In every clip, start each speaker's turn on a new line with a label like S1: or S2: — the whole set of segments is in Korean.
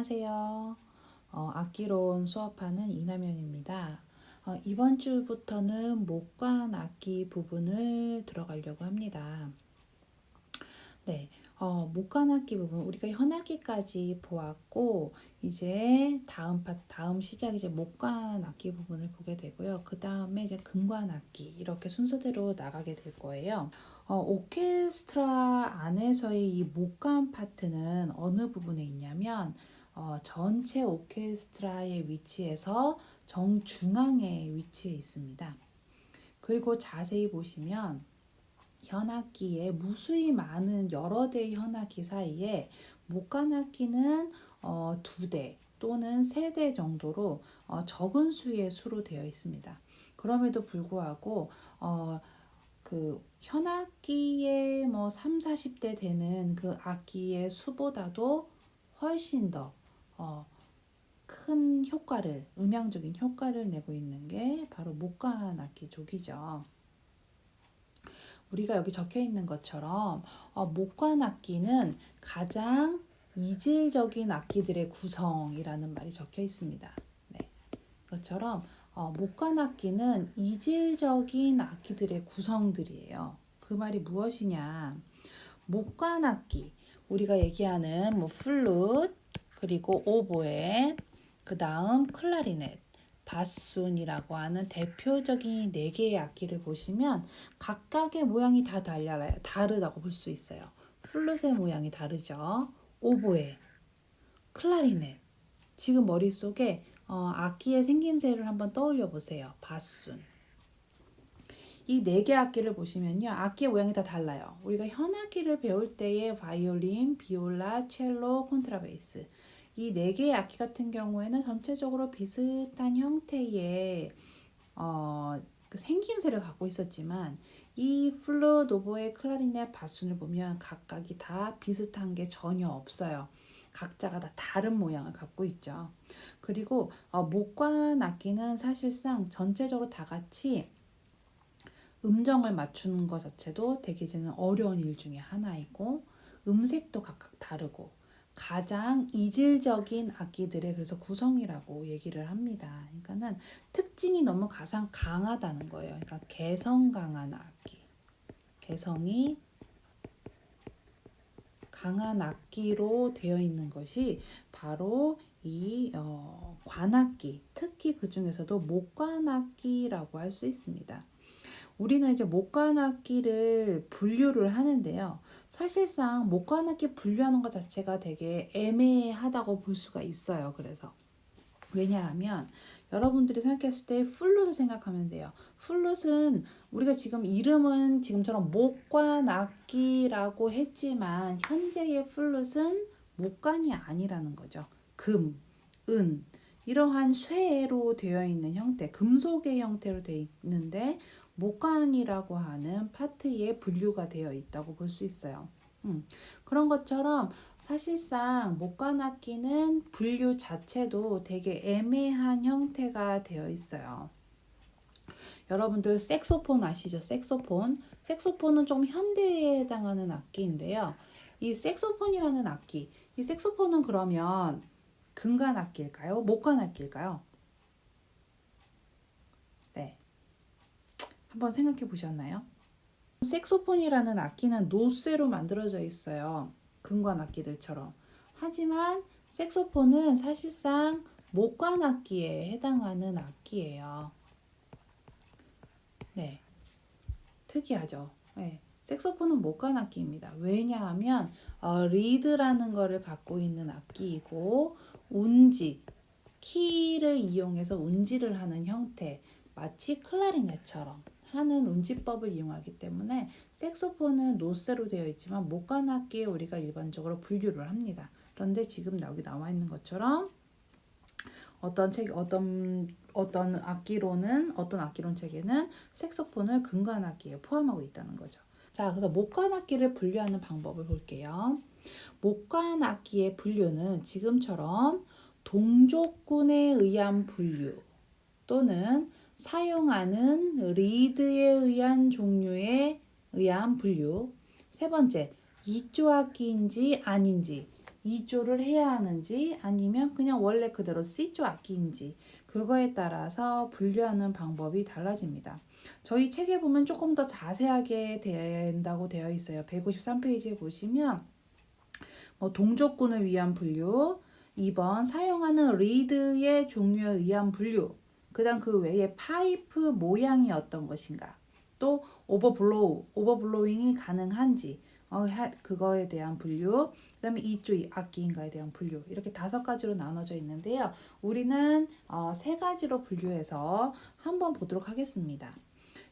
S1: 안녕하세요. 악기론 수업하는 이남현입니다. 이번 주부터는 목관 악기 부분을 들어가려고 합니다. 네, 목관 악기 부분 우리가 현악기까지 보았고 이제 다음 시작 이제 목관 악기 부분을 보게 되고요. 그 다음에 이제 금관 악기 이렇게 순서대로 나가게 될 거예요. 오케스트라 안에서의 이 목관 파트는 어느 부분에 있냐면 전체 오케스트라의 위치에서 정중앙에 위치해 있습니다. 그리고 자세히 보시면 현악기에 무수히 많은 여러 대의 현악기 사이에 목관악기는 2대 또는 3대 정도로 적은 수의 수로 되어 있습니다. 그럼에도 불구하고 그 현악기에 뭐 3, 40대 되는 그 악기의 수보다도 훨씬 더 큰 효과를, 음향적인 효과를 내고 있는 게 바로 목관 악기 쪽이죠. 우리가 여기 적혀 있는 것처럼 목관 악기는 가장 이질적인 악기들의 구성이라는 말이 적혀 있습니다. 네, 이것처럼 목관 악기는 이질적인 악기들의 구성들이에요. 그 말이 무엇이냐? 목관 악기, 우리가 얘기하는 뭐 플룻, 그리고 오보에, 그 다음 클라리넷, 바순이라고 하는 대표적인 4개의 악기를 보시면 각각의 모양이 다 다르다고 볼 수 있어요. 플룻의 모양이 다르죠. 오보에, 클라리넷. 지금 머릿속에 악기의 생김새를 한번 떠올려 보세요. 바순. 이 4개 악기를 보시면요. 악기의 모양이 다 달라요. 우리가 현악기를 배울 때의 바이올린, 비올라, 첼로, 콘트라베이스 이 4개의 악기 같은 경우에는 전체적으로 비슷한 형태의 그 생김새를 갖고 있었지만 이 플룻, 오보에, 클라리넷, 바순을 보면 각각이 다 비슷한 게 전혀 없어요. 각자가 다 다른 모양을 갖고 있죠. 그리고 목관 악기는 사실상 전체적으로 다 같이 음정을 맞추는 것 자체도 되게 저는 어려운 일 중에 하나이고 음색도 각각 다르고 가장 이질적인 악기들의 그래서 구성이라고 얘기를 합니다. 그러니까는 특징이 너무 가장 강하다는 거예요. 그러니까 개성 강한 악기, 개성이 강한 악기로 되어 있는 것이 바로 이 관악기, 특히 그 중에서도 목관악기라고 할 수 있습니다. 우리는 이제 목관악기를 분류를 하는데요. 사실상 목관악기 분류하는 것 자체가 되게 애매하다고 볼 수가 있어요. 그래서 왜냐하면 여러분들이 생각했을 때 플룻을 생각하면 돼요. 플룻은 우리가 지금 이름은 지금처럼 목관악기라고 했지만 현재의 플룻은 목관이 아니라는 거죠. 금, 은 이러한 쇠로 되어 있는 형태, 금속의 형태로 되어 있는데 목관이라고 하는 파트에 분류가 되어 있다고 볼 수 있어요. 그런 것처럼 사실상 목관악기는 분류 자체도 되게 애매한 형태가 되어 있어요. 여러분들 색소폰 아시죠? 색소폰은 좀 현대에 해당하는 악기인데요. 이 색소폰이라는 악기, 이 색소폰은 그러면 금관악기일까요? 목관악기일까요? 네, 한번 생각해 보셨나요? 색소폰이라는 악기는 노쇠로 만들어져 있어요. 금관 악기들처럼. 하지만 색소폰은 사실상 목관 악기에 해당하는 악기예요. 네, 특이하죠. 네, 색소폰은 목관 악기입니다. 왜냐하면 리드라는 거를 갖고 있는 악기이고 운지, 키를 이용해서 운지를 하는 형태, 마치 클라리넷처럼 하는 운지법을 이용하기 때문에 색소폰은 노쇠로 되어 있지만 목관악기에 우리가 일반적으로 분류를 합니다. 그런데 지금 여기 나와 있는 것처럼 어떤 악기론 책에는 색소폰을 금관악기에 포함하고 있다는 거죠. 자, 그래서 목관악기를 분류하는 방법을 볼게요. 목관악기의 분류는 지금처럼 동족군에 의한 분류 또는 사용하는 리드에 의한 종류에 의한 분류. 세 번째, 이조 악기인지 아닌지 E조를 해야 하는지 아니면 그냥 원래 그대로 C조 악기인지 그거에 따라서 분류하는 방법이 달라집니다. 저희 책에 보면 조금 더 자세하게 된다고 되어 있어요. 153페이지에 보시면 동족군을 위한 분류, 2번 사용하는 리드의 종류에 의한 분류, 그 다음 그 외에 파이프 모양이 어떤 것인가, 또 오버블로잉이 가능한지 그거에 대한 분류, 그 다음에 이쪽 악기인가에 대한 분류, 이렇게 5가지로 나눠져 있는데요. 우리는 3가지로 분류해서 한번 보도록 하겠습니다.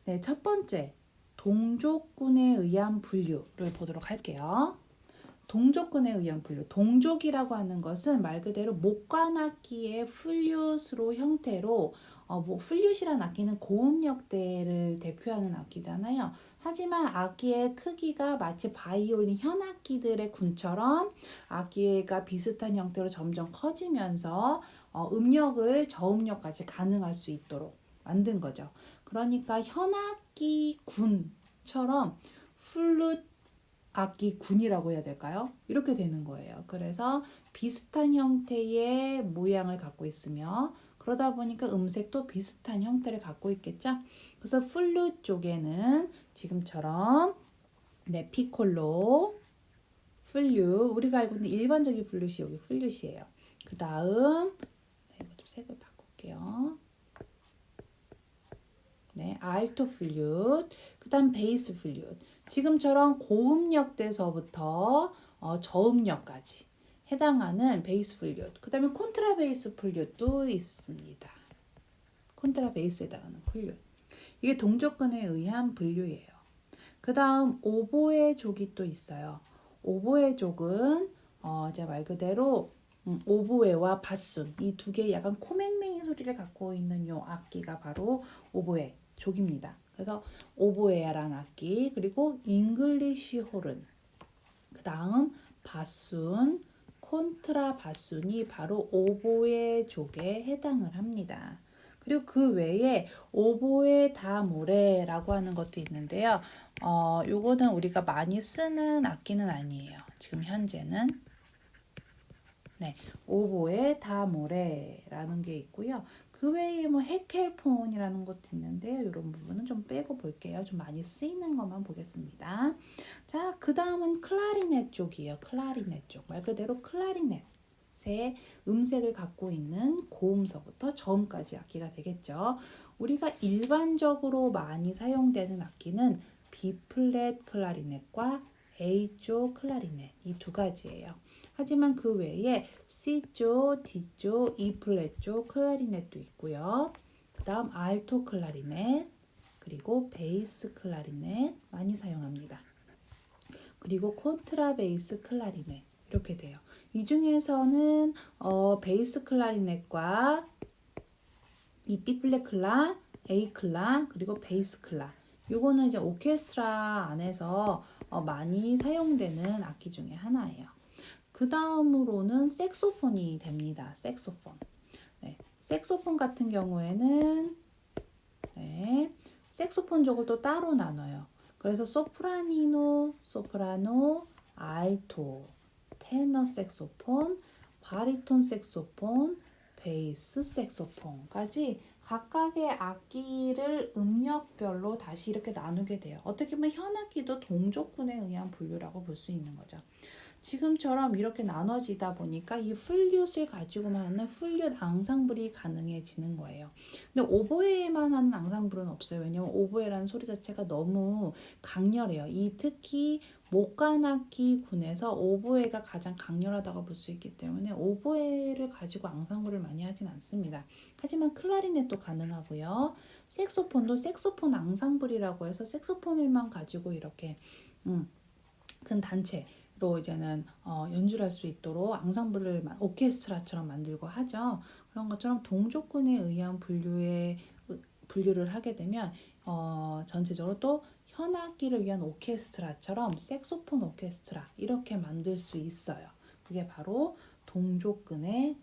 S1: 네, 첫 번째 동족군에 의한 분류를 보도록 할게요. 동족군에 의한 분류. 동족이라고 하는 것은 말 그대로 목관악기의 플룻으로 형태로 플룻이라는 악기는 고음역대를 대표하는 악기잖아요. 하지만 악기의 크기가 마치 바이올린 현악기들의 군처럼 악기가 비슷한 형태로 점점 커지면서 음역을 저음역까지 가능할 수 있도록 만든 거죠. 그러니까 현악기 군처럼 플룻 악기 군이라고 해야 될까요? 이렇게 되는 거예요. 그래서 비슷한 형태의 모양을 갖고 있으며 그러다 보니까 음색도 비슷한 형태를 갖고 있겠죠. 그래서 플룻 쪽에는 지금처럼 피콜로, 플룻, 우리가 알고 있는 일반적인 플룻이 여기 플룻이에요. 그 다음 이거 좀 색을 바꿀게요. 알토 플룻, 그 다음 베이스 플룻. 지금처럼 고음역대서부터 저음역까지 해당하는 베이스 플룻, 그 다음에 콘트라베이스 플룻도 있습니다. 콘트라베이스에 해당하는 플룻. 이게 동족군에 의한 분류예요. 그 다음 오보에족이 또 있어요. 오보에족은 제가 말 그대로 오보에와 바순 이 두 개의 약간 코맹맹이 소리를 갖고 있는 요 악기가 바로 오보에 족입니다. 그래서 오보에라는 악기, 그리고 잉글리시 호른, 그 다음 바순, 콘트라 바순이 바로 오보에 족에 해당을 합니다. 그리고 그 외에 오보에 다 모레라고 하는 것도 있는데요. 요거는 우리가 많이 쓰는 악기는 아니에요. 지금 현재는. 오보에 다 모레라는 게 있고요. 그 외에 헤켈폰이라는 것도 있는데요. 이런 부분은 좀 빼고 볼게요. 좀 많이 쓰이는 것만 보겠습니다. 자, 그 다음은 클라리넷 쪽이에요. 클라리넷 쪽. 말 그대로 클라리넷의 음색을 갖고 있는 고음서부터 저음까지 악기가 되겠죠. 우리가 일반적으로 많이 사용되는 악기는 B플랫 클라리넷과 A조 클라리넷 이 2가지예요. 하지만 그 외에 C조, D조, E플랫조 클라리넷도 있고요. 그 다음 알토 클라리넷, 그리고 베이스 클라리넷 많이 사용합니다. 그리고 콘트라베이스 클라리넷 이렇게 돼요. 이 중에서는 베이스 클라리넷과 이 B플랫 클라, A 클라, 그리고 베이스 클라, 요거는 이제 오케스트라 안에서 많이 사용되는 악기 중에 하나예요. 그 다음으로는 색소폰이 됩니다. 색소폰. 색소폰 같은 경우에는 색소폰 쪽을 또 따로 나눠요. 그래서 소프라니노, 소프라노, 알토, 테너 색소폰, 바리톤 색소폰, 베이스 색소폰까지 각각의 악기를 음역별로 다시 이렇게 나누게 돼요. 어떻게 보면 현악기도 동족군에 의한 분류라고 볼 수 있는 거죠. 지금처럼 이렇게 나눠지다 보니까 이 플룻을 가지고만 하는 플룻 앙상블이 가능해지는 거예요. 근데 오보에만 하는 앙상블은 없어요. 왜냐면 오보에라는 소리 자체가 너무 강렬해요. 특히 목관악기 군에서 오보에가 가장 강렬하다고 볼 수 있기 때문에 오보에를 가지고 앙상블을 많이 하진 않습니다. 하지만 클라리넷도 가능하고요. 색소폰도 색소폰 앙상블이라고 해서 색소폰을만 가지고 이렇게 큰 단체로 이제는 연주를 할 수 있도록 앙상블을 오케스트라처럼 만들고 하죠. 그런 것처럼 동족군에 의한 분류를 하게 되면 전체적으로 또 현악기를 위한 오케스트라처럼 색소폰 오케스트라 이렇게 만들 수 있어요. 그게 바로 동족군에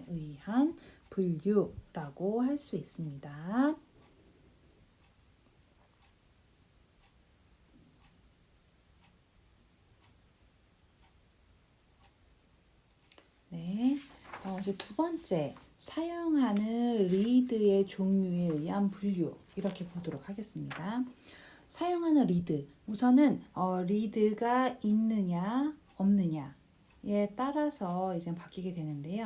S1: 의한 분류라고 할 수 있습니다. 이제 두 번째, 사용하는 리드의 종류에 의한 분류 이렇게 보도록 하겠습니다. 사용하는 리드, 우선은 리드가 있느냐 없느냐에 따라서 이제 바뀌게 되는데요.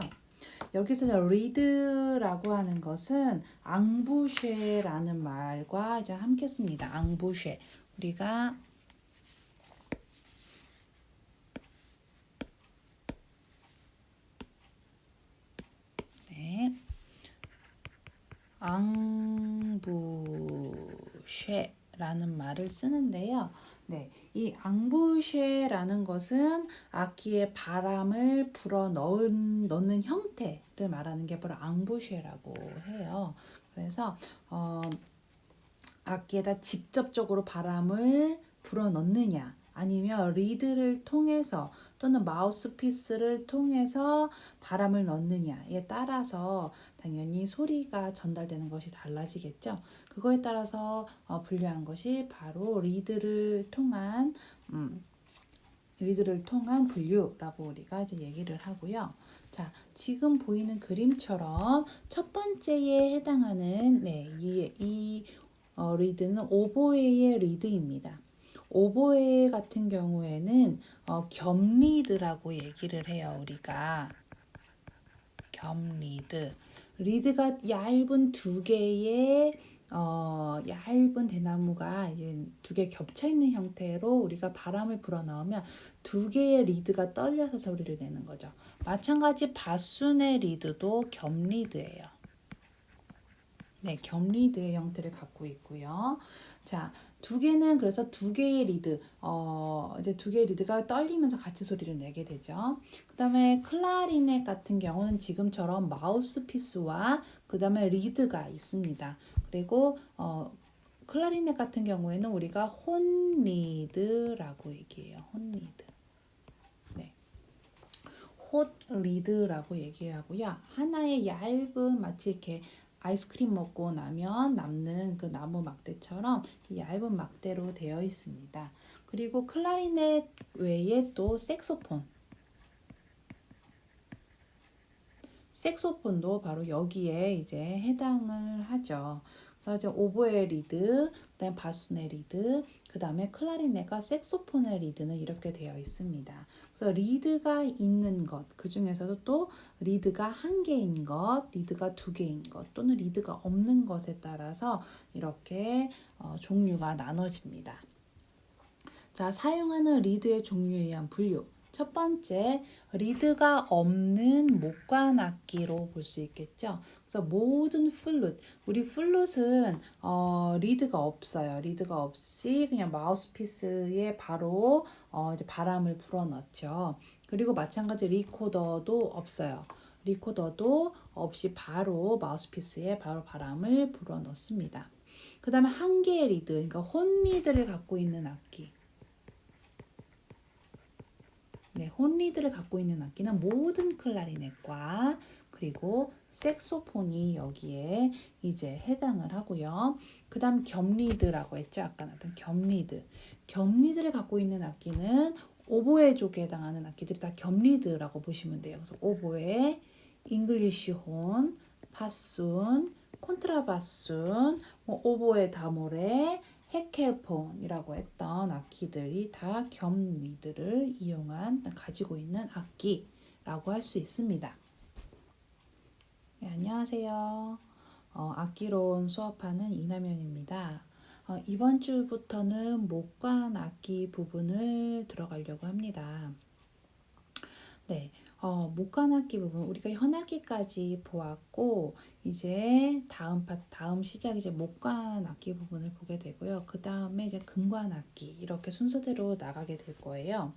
S1: 여기서 리드라고 하는 것은 앙부쉐라는 말과 이제 함께 씁니다. 앙부쉐. 우리가 네. 앙부쉐라는 말을 쓰는데요. 네, 이 앙부쉐라는 것은 악기에 바람을 불어 넣는 형태를 말하는 게 바로 앙부쉐라고 해요. 그래서 악기에다 직접적으로 바람을 불어 넣느냐 아니면 리드를 통해서 또는 마우스피스를 통해서 바람을 넣느냐에 따라서 당연히 소리가 전달되는 것이 달라지겠죠. 그거에 따라서 분류한 것이 바로 리드를 통한 분류라고 우리가 이제 얘기를 하고요. 자, 지금 보이는 그림처럼 첫 번째에 해당하는 이 리드는 오보에의 리드입니다. 오보에 같은 경우에는 겹리드라고 얘기를 해요. 우리가 겹리드. 리드가 얇은 두 개의 얇은 대나무가 이제 두 개 겹쳐 있는 형태로 우리가 바람을 불어 넣으면 두 개의 리드가 떨려서 소리를 내는 거죠. 마찬가지 바순의 리드도 겹리드예요. 네, 겹리드의 형태를 갖고 있고요. 자, 두 개는 그래서 두 개의 리드, 이제 두 개의 리드가 떨리면서 같이 소리를 내게 되죠. 그 다음에 클라리넷 같은 경우는 지금처럼 마우스피스와 그 다음에 리드가 있습니다. 그리고 클라리넷 같은 경우에는 우리가 혼리드라고 얘기해요. 혼리드. 네. 홑리드라고 얘기하고요. 하나의 얇은 마치 이렇게 아이스크림 먹고 나면 남는 그 나무 막대처럼 얇은 막대로 되어 있습니다. 그리고 클라리넷 외에 또 색소폰도 바로 여기에 이제 해당을 하죠. 그래서 이제 오보에 리드, 그다음에 바순의 리드, 그다음에 클라리넷과 색소폰의 리드는 이렇게 되어 있습니다. 그래서 리드가 있는 것, 그 중에서도 또 리드가 한 개인 것, 리드가 두 개인 것, 또는 리드가 없는 것에 따라서 이렇게 종류가 나눠집니다. 자, 사용하는 리드의 종류에 의한 분류. 첫 번째, 리드가 없는 목관악기로 볼 수 있겠죠. 그래서 모든 플룻, 우리 플룻은 리드가 없어요. 리드가 없이 그냥 마우스피스에 바로 이제 바람을 불어넣죠. 그리고 마찬가지 리코더도 없어요. 리코더도 없이 바로 마우스피스에 바로 바람을 불어넣습니다. 그 다음에 한 개의 리드, 그러니까 혼리드를 갖고 있는 악기. 네, 혼리드를 갖고 있는 악기는 모든 클라리넷과 그리고 색소폰이 여기에 이제 해당을 하고요. 그 다음 겹리드라고 했죠. 아까 나왔던 겹리드. 겹리드를 갖고 있는 악기는 오보에 쪽에 해당하는 악기들이 다 겹리드라고 보시면 돼요. 그래서 오보에, 잉글리쉬 혼, 바순, 콘트라바순, 오보에 다모레, 헤켈폰이라고 했던 악기들이 다 겹리드를 가지고 있는 악기라고 할 수 있습니다. 네, 안녕하세요. 악기론 수업하는 이남현입니다. 이번 주부터는 목관 악기 부분을 들어가려고 합니다. 네, 목관 악기 부분 우리가 현악기까지 보았고 이제 다음 시작 이제 목관 악기 부분을 보게 되고요. 그 다음에 이제 금관 악기 이렇게 순서대로 나가게 될 거예요.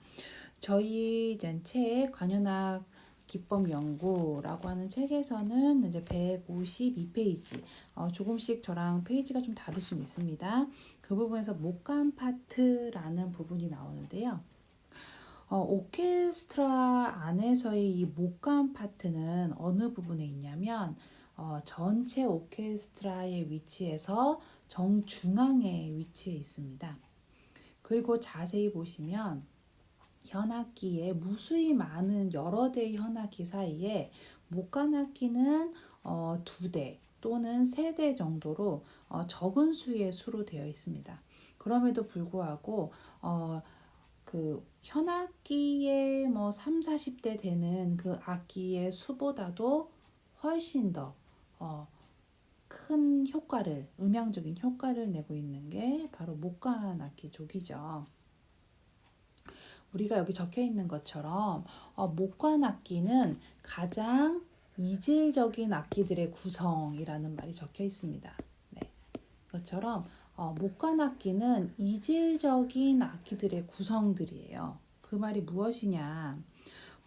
S1: 저희 이제 책 관현악 기법 연구라고 하는 책에서는 이제 152페이지 조금씩 저랑 페이지가 좀 다를 수 있습니다. 그 부분에서 목관 파트라는 부분이 나오는데요. 오케스트라 안에서의 이 목관 파트는 어느 부분에 있냐면 전체 오케스트라의 위치에서 정중앙에 위치해 있습니다. 그리고 자세히 보시면 현악기에 무수히 많은 여러 대의 현악기 사이에 목관악기는 2대 또는 3대 정도로 적은 수의 수로 되어 있습니다. 그럼에도 불구하고 그 현악기에 뭐 3, 40대 되는 그 악기의 수보다도 훨씬 더 큰 효과를, 음향적인 효과를 내고 있는 게 바로 목관악기 족이죠. 우리가 여기 적혀 있는 것처럼 목관악기는 가장 이질적인 악기들의 구성이라는 말이 적혀 있습니다. 네, 이것처럼 목관악기는 이질적인 악기들의 구성들이에요. 그 말이 무엇이냐?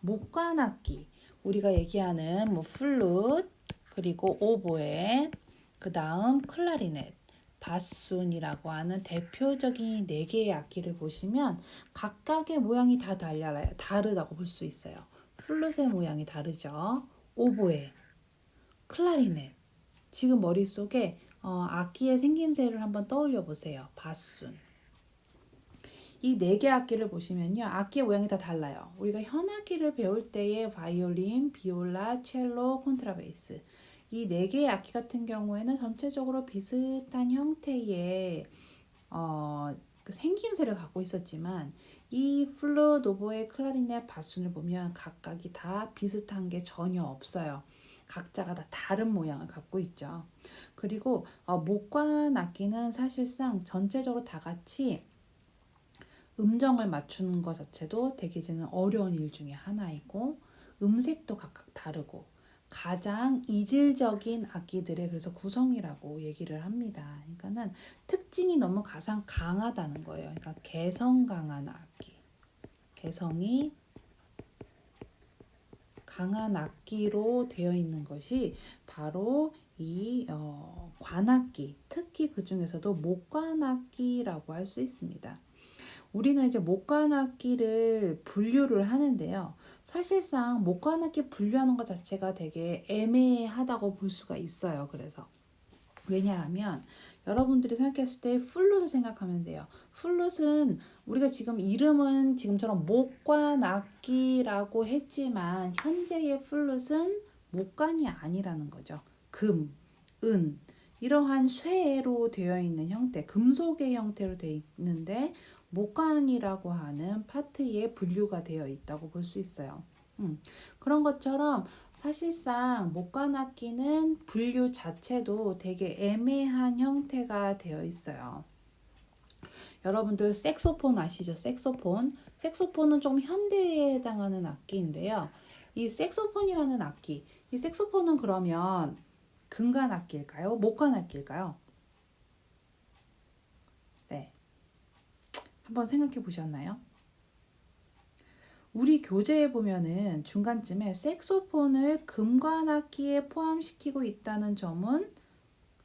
S1: 목관악기, 우리가 얘기하는 뭐 플룻, 그리고 오보에, 그 다음 클라리넷, 바순이라고 하는 대표적인 4개의 악기를 보시면 각각의 모양이 다 다르다고 볼 수 있어요. 플룻의 모양이 다르죠. 오보에, 클라리넷. 지금 머릿속에 악기의 생김새를 한번 떠올려 보세요. 바순. 이 4개 악기를 보시면요. 악기의 모양이 다 달라요. 우리가 현악기를 배울 때의 바이올린, 비올라, 첼로, 콘트라베이스. 이 4개의 악기 같은 경우에는 전체적으로 비슷한 형태의 그 생김새를 갖고 있었지만 이 플룻, 오보에, 클라리넷, 바순을 보면 각각이 다 비슷한 게 전혀 없어요. 각자가 다 다른 모양을 갖고 있죠. 그리고 목관 악기는 사실상 전체적으로 다 같이 음정을 맞추는 것 자체도 되게 어려운 일 중에 하나이고 음색도 각각 다르고 가장 이질적인 악기들의 그래서 구성이라고 얘기를 합니다. 그러니까는 특징이 너무 가장 강하다는 거예요. 그러니까 개성 강한 악기, 개성이 강한 악기로 되어 있는 것이 바로 이 관악기, 특히 그 중에서도 목관악기라고 할 수 있습니다. 우리는 이제 목관악기를 분류를 하는데요. 사실상 목관악기 분류하는 것 자체가 되게 애매하다고 볼 수가 있어요. 그래서 왜냐하면 여러분들이 생각했을 때 플룻을 생각하면 돼요. 플룻은 우리가 지금 이름은 지금처럼 목관악기라고 했지만 현재의 플룻은 목관이 아니라는 거죠. 금, 은 이러한 쇠로 되어 있는 형태, 금속의 형태로 되어 있는데 목관이라고 하는 파트에 분류가 되어 있다고 볼 수 있어요. 그런 것처럼 사실상 목관악기는 분류 자체도 되게 애매한 형태가 되어 있어요. 여러분들 색소폰 아시죠? 색소폰은 좀 현대에 해당하는 악기인데요. 이 색소폰이라는 악기, 이 색소폰은 그러면 금관악기일까요? 목관악기일까요? 네, 한번 생각해 보셨나요? 우리 교재에 보면은 중간쯤에 색소폰을 금관악기에 포함시키고 있다는 점은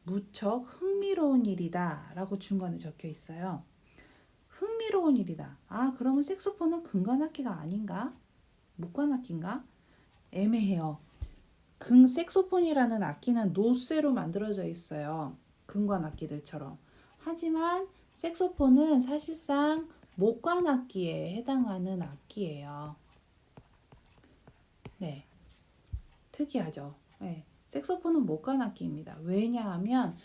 S1: 무척 흥미로운 일이다 라고 중간에 적혀 있어요. 흥미로운 일이다. 아, 그러면 색소폰은 금관악기가 아닌가? 목관악기인가? 애매해요. 색소폰이라는 악기는 노쇠로 만들어져 있어요. 금관악기들처럼. 하지만 색소폰은 사실상 목관악기에 해당하는 악기예요. 네, 특이하죠. 네, 색소폰은 목관악기입니다. 왜냐하면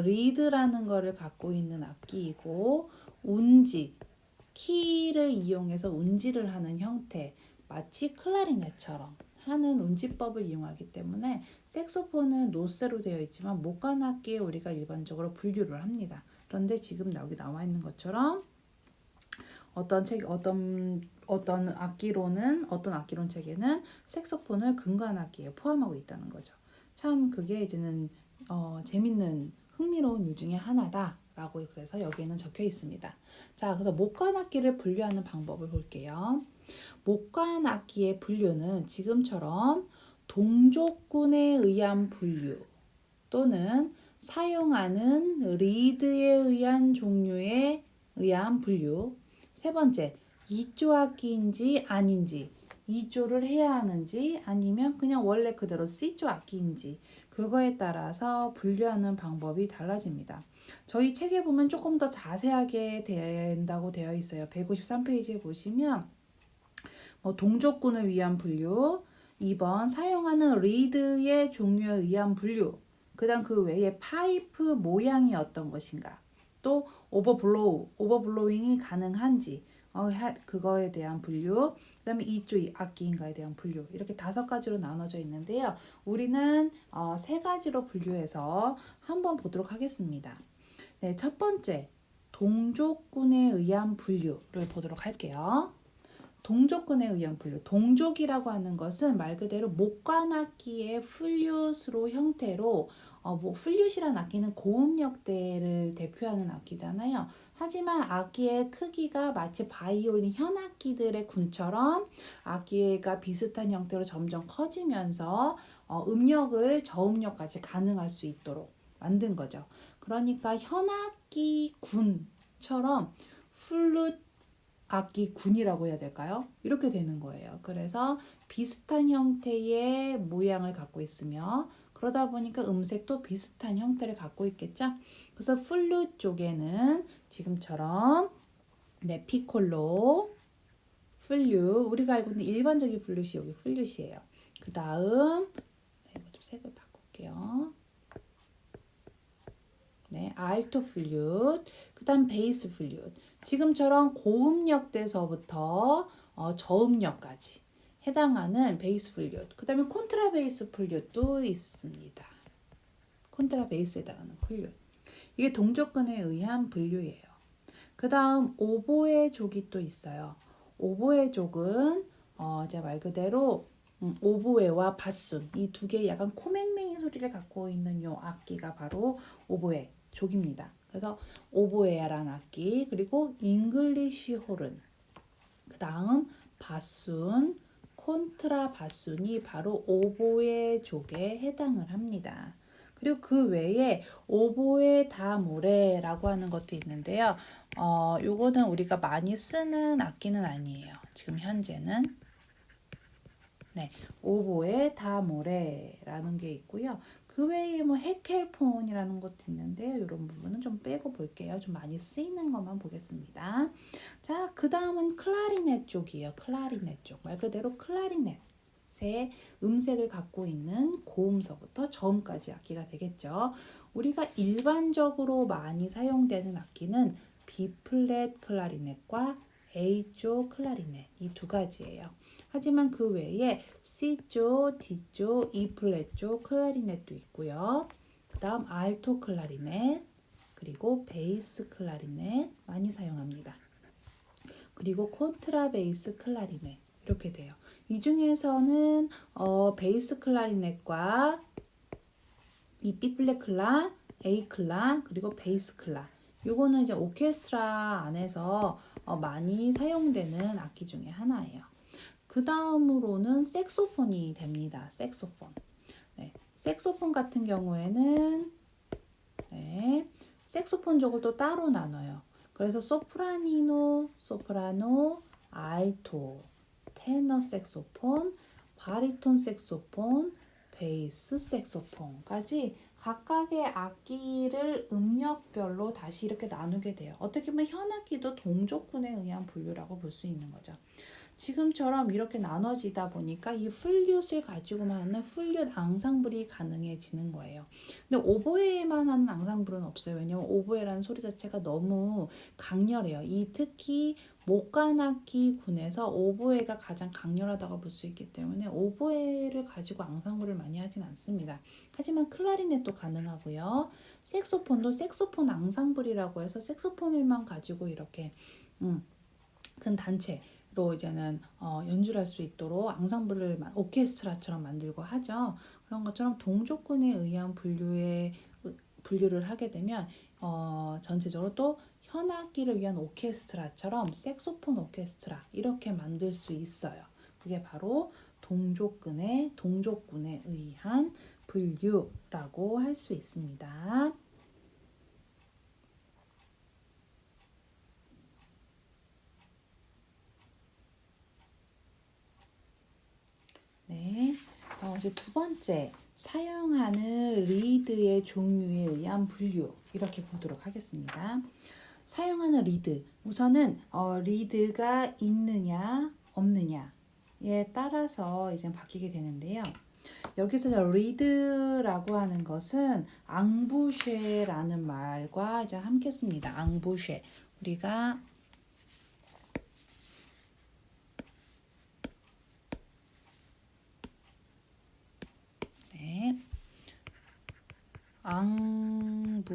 S1: 리드라는 거를 갖고 있는 악기이고 운지, 키를 이용해서 운지를 하는 형태, 마치 클라리넷처럼 하는 운지법을 이용하기 때문에 색소폰은 노쇠로 되어 있지만 목관악기에 우리가 일반적으로 분류를 합니다. 그런데 지금 여기 나와 있는 것처럼 어떤 악기론 책에는 색소폰을 금관악기에 포함하고 있다는 거죠. 참 그게 이제는 재밌는 흥미로운 일 중에 하나다라고 그래서 여기에는 적혀 있습니다. 자, 그래서 목관악기를 분류하는 방법을 볼게요. 목관악기의 분류는 지금처럼 동족군에 의한 분류 또는 사용하는 리드에 의한 종류에 의한 분류. 세 번째, 2조 악기인지 아닌지, 2조를 해야 하는지 아니면 그냥 원래 그대로 C조 악기인지 그거에 따라서 분류하는 방법이 달라집니다. 저희 책에 보면 조금 더 자세하게 된다고 되어 있어요. 153페이지에 보시면 동족군을 위한 분류, 2번 사용하는 리드의 종류에 의한 분류, 그다음 그 외에 파이프 모양이 어떤 것인가, 또 오버블로잉이 가능한지 그거에 대한 분류, 그다음에 이쪽이 악기인가에 대한 분류, 이렇게 5가지로 나눠져 있는데요. 우리는 3가지로 분류해서 한번 보도록 하겠습니다. 네, 첫 번째 동족군에 의한 분류를 보도록 할게요. 동족군에 의한 분류. 동족이라고 하는 것은 말 그대로 목관악기의 플룻으로 형태로 플룻이란 악기는 고음역대를 대표하는 악기잖아요. 하지만 악기의 크기가 마치 바이올린 현악기들의 군처럼 악기가 비슷한 형태로 점점 커지면서 음역을 저음역까지 가능할 수 있도록 만든 거죠. 그러니까 현악기 군처럼 플룻 악기 군이라고 해야 될까요? 이렇게 되는 거예요. 그래서 비슷한 형태의 모양을 갖고 있으며 그러다 보니까 음색도 비슷한 형태를 갖고 있겠죠? 그래서 플룻 쪽에는 지금처럼 피콜로, 플룻, 우리가 알고 있는 일반적인 플룻이 여기 플룻이에요. 그 다음 이거 좀 색을 바꿀게요. 알토 플룻, 그 다음 베이스 플룻. 지금처럼 고음역대서부터 저음역까지 해당하는 베이스 플룻, 그 다음에 콘트라베이스 플룻도 있습니다. 콘트라베이스에 해당하는 플룻. 이게 동족군에 의한 분류예요. 그 다음 오보에족이 또 있어요. 오보에족은 제가 말 그대로 오보에와 바순, 이 2개의 약간 코맹맹이 소리를 갖고 있는 요 악기가 바로 오보에 족입니다. 그래서 오보에라는 악기, 그리고 잉글리시 호른, 그 다음 바순, 콘트라 바순이 바로 오보에 족에 해당을 합니다. 그리고 그 외에 오보에 다 모레라고 하는 것도 있는데요. 요거는 우리가 많이 쓰는 악기는 아니에요. 지금 현재는. 오보에 다 모레라는 게 있고요. 그 외에 헤켈폰이라는 것도 있는데요. 이런 부분은 좀 빼고 볼게요. 좀 많이 쓰이는 것만 보겠습니다. 자, 그 다음은 클라리넷 쪽이에요. 클라리넷 쪽. 말 그대로 클라리넷의 음색을 갖고 있는 고음서부터 저음까지 악기가 되겠죠. 우리가 일반적으로 많이 사용되는 악기는 B플랫 클라리넷과 A조 클라리넷, 이 2가지예요. 하지만 그 외에 C조, D조, E플랫조 클라리넷도 있고요. 그 다음 알토 클라리넷, 그리고 베이스 클라리넷 많이 사용합니다. 그리고 콘트라베이스 클라리넷 이렇게 돼요. 이 중에서는 베이스 클라리넷과 이 B플랫 클라, A 클라, 그리고 베이스 클라, 요거는 이제 오케스트라 안에서 많이 사용되는 악기 중에 하나예요. 그 다음으로는 색소폰이 됩니다. 색소폰. 색소폰 같은 경우에는 색소폰 쪽을 또 따로 나눠요. 그래서 소프라니노, 소프라노, 알토, 테너 색소폰, 바리톤 색소폰, 베이스 색소폰까지 각각의 악기를 음역별로 다시 이렇게 나누게 돼요. 어떻게 보면 현악기도 동족군에 의한 분류라고 볼 수 있는 거죠. 지금처럼 이렇게 나눠지다 보니까 이 플룻을 가지고만 하는 플룻 앙상블이 가능해지는 거예요. 근데 오보에만 하는 앙상블은 없어요. 왜냐면 오보에라는 소리 자체가 너무 강렬해요. 특히 목관악기 군에서 오보에가 가장 강렬하다고 볼 수 있기 때문에 오보에를 가지고 앙상블을 많이 하진 않습니다. 하지만 클라리넷도 가능하고요. 색소폰도 색소폰 앙상블이라고 해서 색소폰을만 가지고 이렇게 큰 단체로 이제는 연주를 할 수 있도록 앙상블을 오케스트라처럼 만들고 하죠. 그런 것처럼 동족군에 의한 분류를 하게 되면 전체적으로 또 현악기를 위한 오케스트라처럼 색소폰 오케스트라 이렇게 만들 수 있어요. 그게 바로 동족군에 의한 분류라고 할 수 있습니다. 이제 2번째, 사용하는 리드의 종류에 의한 분류 이렇게 보도록 하겠습니다. 사용하는 리드, 우선은 리드가 있느냐 없느냐 따라서 이제 바뀌게 되는데요. 여기서 리드라고 하는 것은 앙부쉐라는 말과 이제 함께 씁니다. 앙부쉐. 우리가 네. 앙부쉐라는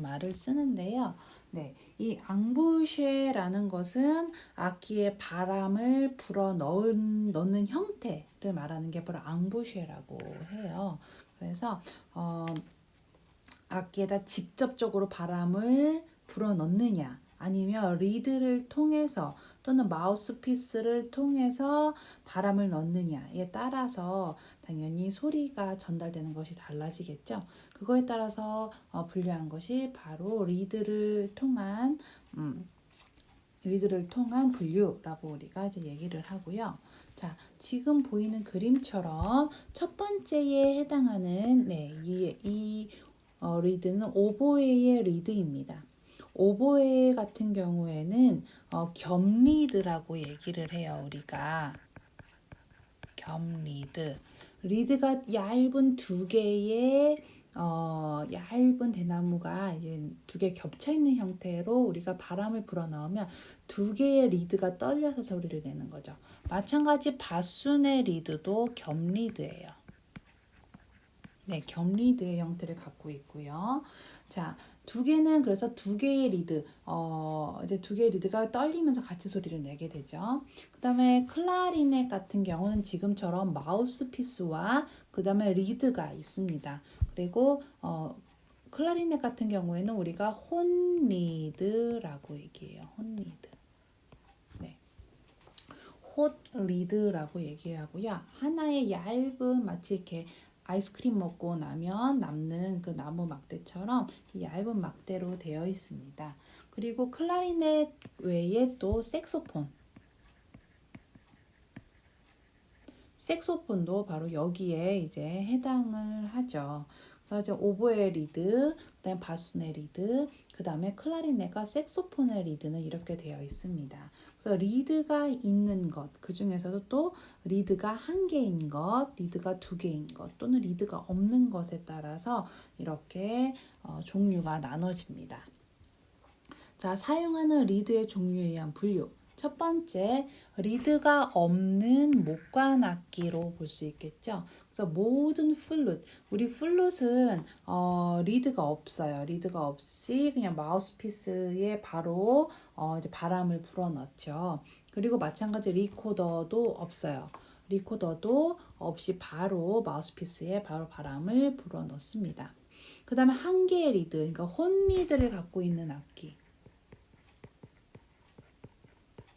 S1: 말을 쓰는데요. 네, 이 앙부쉐라는 것은 악기에 바람을 불어 넣는 형태를 말하는 게 바로 앙부쉐라고 해요. 그래서 악기에다 직접적으로 바람을 불어 넣느냐 아니면 리드를 통해서 또는 마우스피스를 통해서 바람을 넣느냐에 따라서 당연히 소리가 전달되는 것이 달라지겠죠. 그거에 따라서 분류한 것이 바로 리드를 통한 분류라고 우리가 이제 얘기를 하고요. 자, 지금 보이는 그림처럼 첫 번째에 해당하는 이 리드는 오보에의 리드입니다. 오보에 같은 경우에는 겸리드라고 얘기를 해요. 우리가 겸리드. 리드가 얇은 두 개의 얇은 대나무가 이제 두 개 겹쳐 있는 형태로 우리가 바람을 불어 넣으면 두 개의 리드가 떨려서 소리를 내는 거죠. 마찬가지 바순의 리드도 겸리드예요. 네, 겸리드의 형태를 갖고 있고요. 자, 두 개는 그래서 두 개의 리드, 이제 두 개의 리드가 떨리면서 같이 소리를 내게 되죠. 그 다음에 클라리넷 같은 경우는 지금처럼 마우스피스와 그 다음에 리드가 있습니다. 그리고 클라리넷 같은 경우에는 우리가 혼리드라고 얘기해요. 혼리드. 네. 홑리드라고 얘기하고요. 하나의 얇은 마치 이렇게 아이스크림 먹고 나면 남는 그 나무 막대처럼 얇은 막대로 되어 있습니다. 그리고 클라리넷 외에 또 색소폰도 바로 여기에 이제 해당을 하죠. 그래서 이제 오보에 리드, 그다음에 바순의 리드, 그다음에 클라리넷과 색소폰의 리드는 이렇게 되어 있습니다. 그래서 리드가 있는 것, 그 중에서도 또 리드가 한 개인 것, 리드가 두 개인 것, 또는 리드가 없는 것에 따라서 이렇게 종류가 나눠집니다. 자, 사용하는 리드의 종류에 의한 분류. 첫 번째, 리드가 없는 목관악기로 볼 수 있겠죠. 그래서 모든 플룻, 우리 플룻은 리드가 없어요. 리드가 없이 그냥 마우스피스에 바로 이제 바람을 불어넣죠. 그리고 마찬가지 리코더도 없어요. 리코더도 없이 바로 마우스피스에 바로 바람을 불어넣습니다. 그 다음에 한 개의 리드, 그러니까 혼리드를 갖고 있는 악기.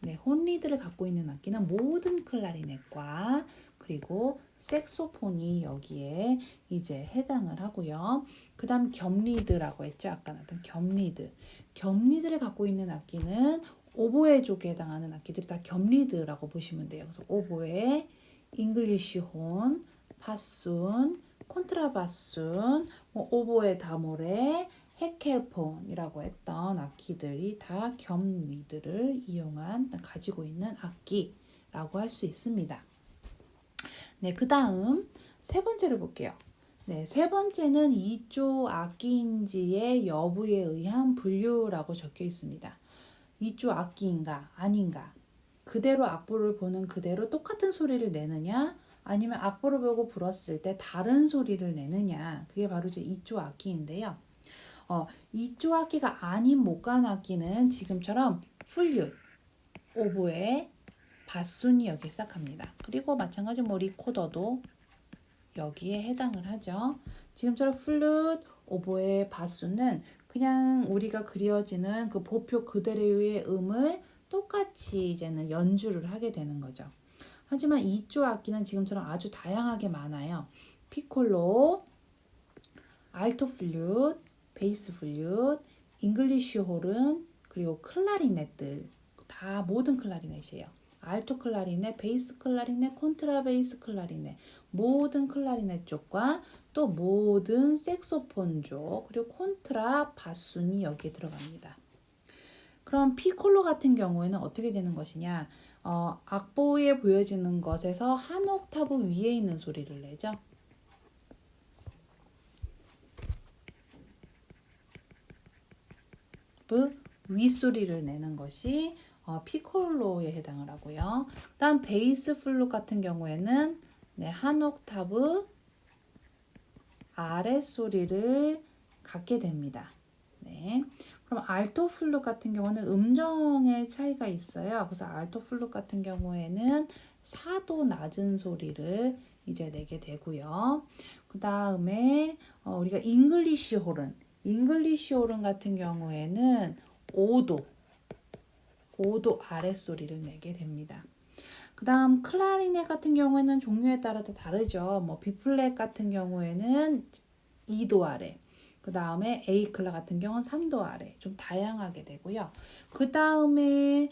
S1: 네, 혼리드를 갖고 있는 악기는 모든 클라리넷과 그리고 색소폰이 여기에 이제 해당을 하고요. 그 다음 겸리드라고 했죠. 아까 나왔던 겸리드. 겸리드를 갖고 있는 악기는 오보에족에 해당하는 악기들이 다 겸리드라고 보시면 돼요. 그래서 오보에, 잉글리쉬 혼, 바순, 콘트라바순, 오보에 다모레, 헤켈폰이라고 했던 악기들이 다 겸리드를 가지고 있는 악기라고 할 수 있습니다. 네, 그 다음 세 번째를 볼게요. 네, 세 번째는 이조 악기인지의 여부에 의한 분류라고 적혀 있습니다. 이조 악기인가 아닌가, 그대로 악보를 보는 그대로 똑같은 소리를 내느냐 아니면 악보를 보고 불었을 때 다른 소리를 내느냐, 그게 바로 이제 이조 악기인데요. 이조 악기가 아닌 목관 악기는 지금처럼 플룻, 오보에, 바순이 여기 시작합니다. 그리고 마찬가지 리코더도 여기에 해당을 하죠. 지금처럼 플룻, 오보에, 바순은 그냥 우리가 그려지는 그 보표 그대로의 음을 똑같이 이제는 연주를 하게 되는 거죠. 하지만 이조 악기는 지금처럼 아주 다양하게 많아요. 피콜로, 알토 플룻, 베이스 플룻, 잉글리쉬 홀은, 그리고 클라리넷들 다 모든 클라리넷이에요. 알토 클라리넷, 베이스 클라리넷, 콘트라베이스 클라리넷, 모든 클라리넷 쪽과 또 모든 색소폰 쪽, 그리고 콘트라 바순이 여기에 들어갑니다. 그럼 피콜로 같은 경우에는 어떻게 되는 것이냐? 악보에 보여지는 것에서 한 옥타브 위에 있는 소리를 내죠. 윗소리를 내는 것이 피콜로에 해당을 하고요. 다음 베이스 플룻 같은 경우에는 한 옥타브 아랫소리를 갖게 됩니다. 네. 그럼 알토 플룻 같은 경우는 음정의 차이가 있어요. 그래서 알토 플룻 같은 경우에는 4도 낮은 소리를 이제 내게 되고요. 그 다음에 우리가 잉글리시 호른 같은 경우에는 5도 아랫소리를 내게 됩니다. 그 다음 클라리넷 같은 경우에는 종류에 따라 다 다르죠. 뭐 B플랫 같은 경우에는 2도 아래, 그 다음에 A 클라 같은 경우는 3도 아래, 좀 다양하게 되고요. 그 다음에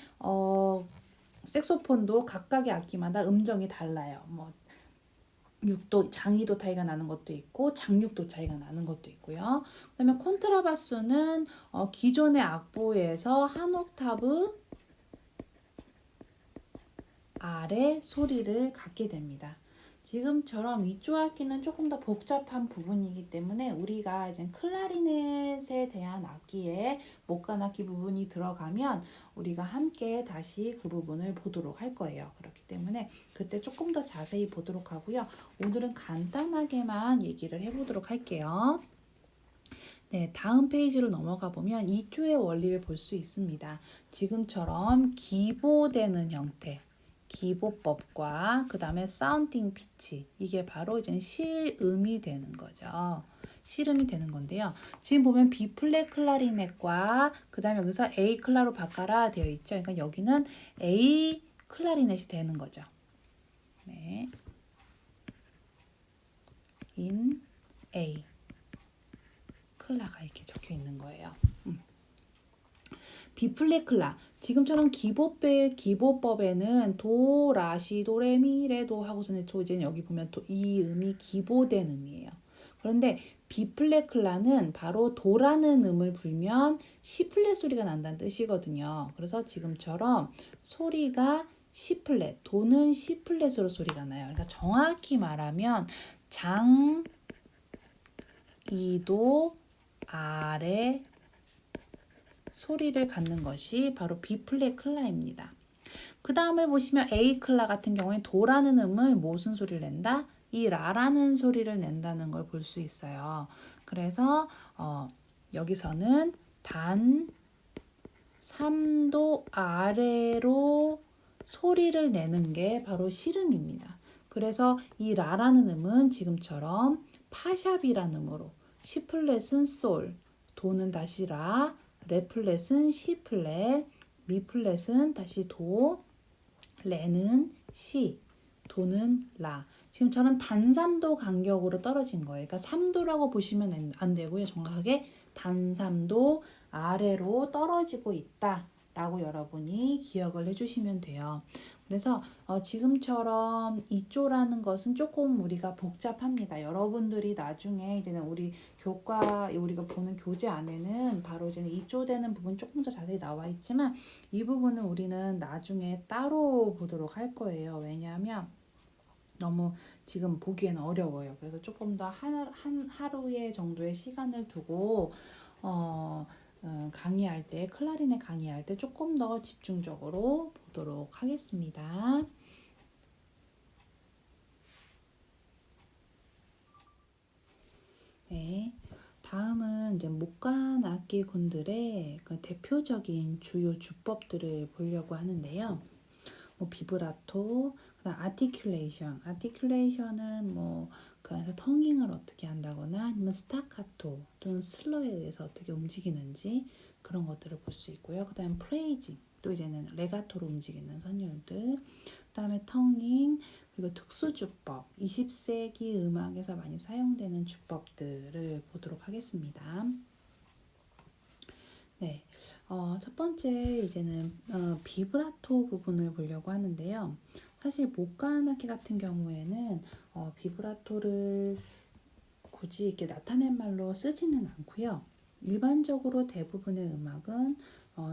S1: 색소폰도 각각의 악기마다 음정이 달라요. 뭐 6도, 장이도 차이가 나는 것도 있고 장육도 차이가 나는 것도 있고요. 그 다음에 콘트라바스는 기존의 악보에서 한 옥타브 아래 소리를 갖게 됩니다. 지금처럼 이쪽 악기는 조금 더 복잡한 부분이기 때문에 우리가 이제 클라리넷에 대한 악기에 목관악기 부분이 들어가면 우리가 함께 다시 그 부분을 보도록 할 거예요. 그렇기 때문에 그때 조금 더 자세히 보도록 하고요. 오늘은 간단하게만 얘기를 해보도록 할게요. 네, 다음 페이지로 넘어가 보면 이조의 원리를 볼 수 있습니다. 지금처럼 기보되는 형태, 기보법과 그 다음에 사운딩 피치, 이게 바로 이제 실음이 되는 거죠. 실음이 되는 건데요. 지금 보면 B 플랫 클라리넷과 그 다음에 여기서 A 클라로 바꿔라 되어 있죠. 그러니까 여기는 A 클라리넷이 되는 거죠. 네, in A 클라가 이렇게 적혀 있는 거예요. B 플랫 클라. 지금처럼 기보법에는 도, 라, 시, 도, 레, 미, 레, 도 하고서는 이제 여기 보면 이 음이 기보된 음이에요. 그런데 B 플랫 클라는 바로 도라는 음을 불면 C 플랫 소리가 난다는 뜻이거든요. 그래서 지금처럼 소리가 C 플랫, 도는 C 플랫으로 소리가 나요. 그러니까 정확히 말하면 장, 2도 아래 소리를 갖는 것이 바로 B 플랫 클라입니다. 그 다음을 보시면 A 클라 같은 경우에 도라는 음을 무슨 소리를 낸다? 이 라라는 소리를 낸다는 걸 볼 수 있어요. 그래서 여기서는 단 3도 아래로 소리를 내는 게 바로 실음입니다. 그래서 이 라라는 음은 지금처럼 파샵이라는 음으로 C 플랫은 솔, 도는 다시 라, 레 플랫은 C 플랫, 미 플랫은 다시 도, 레는 C, 도는 라. 지금 저는 단 3도 간격으로 떨어진 거예요. 그러니까 3도라고 보시면 안 되고요. 정확하게 단 3도 아래로 떨어지고 있다라고 여러분이 기억을 해주시면 돼요. 그래서 지금처럼 이조라는 것은 조금 우리가 복잡합니다. 여러분들이 나중에 이제는 우리가 보는 교재 안에는 바로 이제는 이조되는 부분 조금 더 자세히 나와 있지만 이 부분은 우리는 나중에 따로 보도록 할 거예요. 왜냐하면 너무 지금 보기에는 어려워요. 그래서 조금 더 하루의 정도의 시간을 두고 강의할 때, 클라리넷 강의할 때 조금 더 집중적으로 보도록 하겠습니다. 네, 다음은 이제 목관 악기군들의 그 대표적인 주요 주법들을 보려고 하는데요. 뭐 비브라토, 그다음 아티큘레이션은 뭐 그래서 텅잉을 어떻게 한다거나 아니면 스타카토 또는 슬러에 의해서 어떻게 움직이는지 그런 것들을 볼 수 있고요. 그다음 프레이징, 또 이제는 레가토로 움직이는 선율들, 그다음에 텅잉, 그리고 특수주법, 20세기 음악에서 많이 사용되는 주법들을 보도록 하겠습니다. 네, 첫 번째 이제는 비브라토 부분을 보려고 하는데요. 사실 목관 악기 같은 경우에는 비브라토를 굳이 이렇게 나타낸 말로 쓰지는 않고요. 일반적으로 대부분의 음악은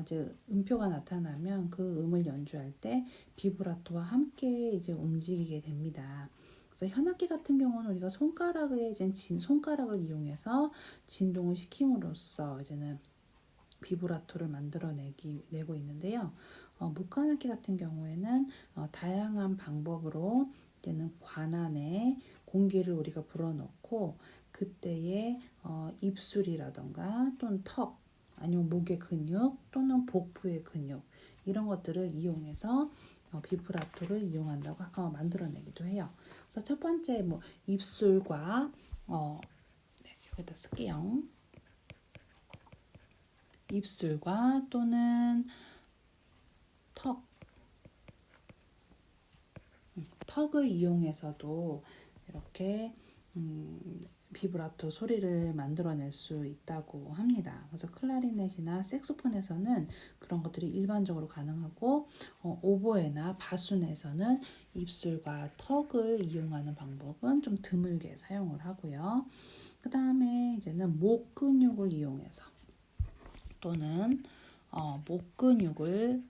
S1: 이제 음표가 나타나면 그 음을 연주할 때 비브라토와 함께 이제 움직이게 됩니다. 그래서 현악기 같은 경우는 우리가 손가락을 이용해서 진동을 시킴으로써 이제는 비브라토를 내고 있는데요. 목관악기 같은 경우에는 다양한 방법으로 이제는 관 안에 공기를 우리가 불어넣고 그때에 입술이라던가 또는 턱 아니면 목의 근육 또는 복부의 근육 이런 것들을 이용해서 비브라토를 이용한다고 만들어내기도 해요. 그래서 첫 번째 뭐 입술과 네, 여기다 쓸게요. 입술과 또는 턱, 턱을 이용해서도 이렇게 비브라토 소리를 만들어낼 수 있다고 합니다. 그래서 클라리넷이나 색소폰에서는 그런 것들이 일반적으로 가능하고 오보에나 바순에서는 입술과 턱을 이용하는 방법은 좀 드물게 사용을 하고요. 그 다음에 이제는 목 근육을 이용해서 또는 목 근육을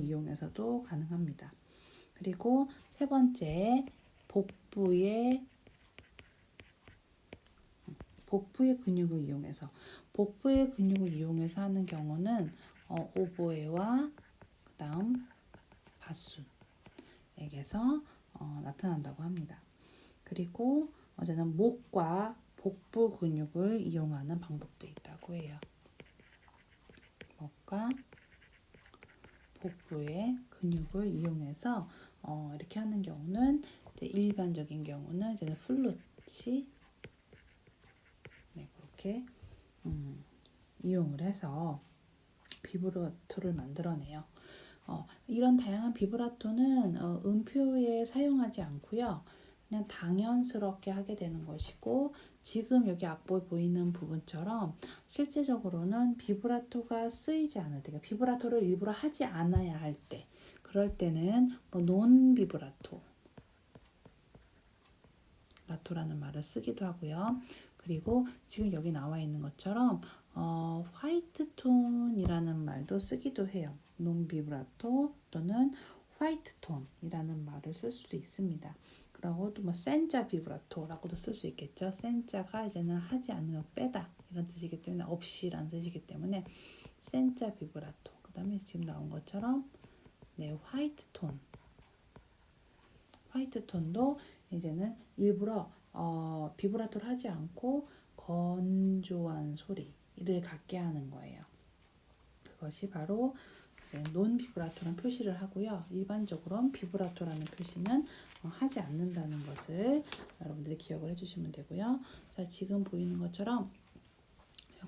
S1: 이용해서도 가능합니다. 그리고 세 번째 복부의 근육을 이용해서 하는 경우는 오보에와 그다음 바순에게서 나타난다고 합니다. 그리고 어제는 목과 복부 근육을 이용하는 방법도 있다고 해요. 목과 복부의 근육을 이용해서 이렇게 하는 경우는 이제 일반적인 경우는 이제 플룻이 그렇게 이용을 해서 비브라토를 만들어내요. 이런 다양한 비브라토는 음표에 사용하지 않고요. 그냥 당연스럽게 하게 되는 것이고 지금 여기 악보에 보이는 부분처럼 실제적으로는 비브라토가 쓰이지 않을 때, 그러니까 비브라토를 일부러 하지 않아야 할 때, 그럴 때는 논 비브라토 라토라는 말을 쓰기도 하고요. 그리고 지금 여기 나와 있는 것처럼 화이트 톤이라는 말도 쓰기도 해요. 논 비브라토 또는 화이트 톤이라는 말을 쓸 수도 있습니다. 그리고 또 센자 비브라토라고도 쓸 수 있겠죠. 센자가 이제는 하지 않는 걸 빼다 이런 뜻이기 때문에 없이라는 뜻이기 때문에 센자 비브라토. 그다음에 지금 나온 것처럼 화이트 톤도 이제는 일부러 비브라토를 하지 않고 건조한 소리를 갖게 하는 거예요. 그것이 바로 논 비브라토라는 표시를 하고요. 일반적으로는 비브라토라는 표시는 하지 않는다는 것을 여러분들이 기억을 해주시면 되고요. 자, 지금 보이는 것처럼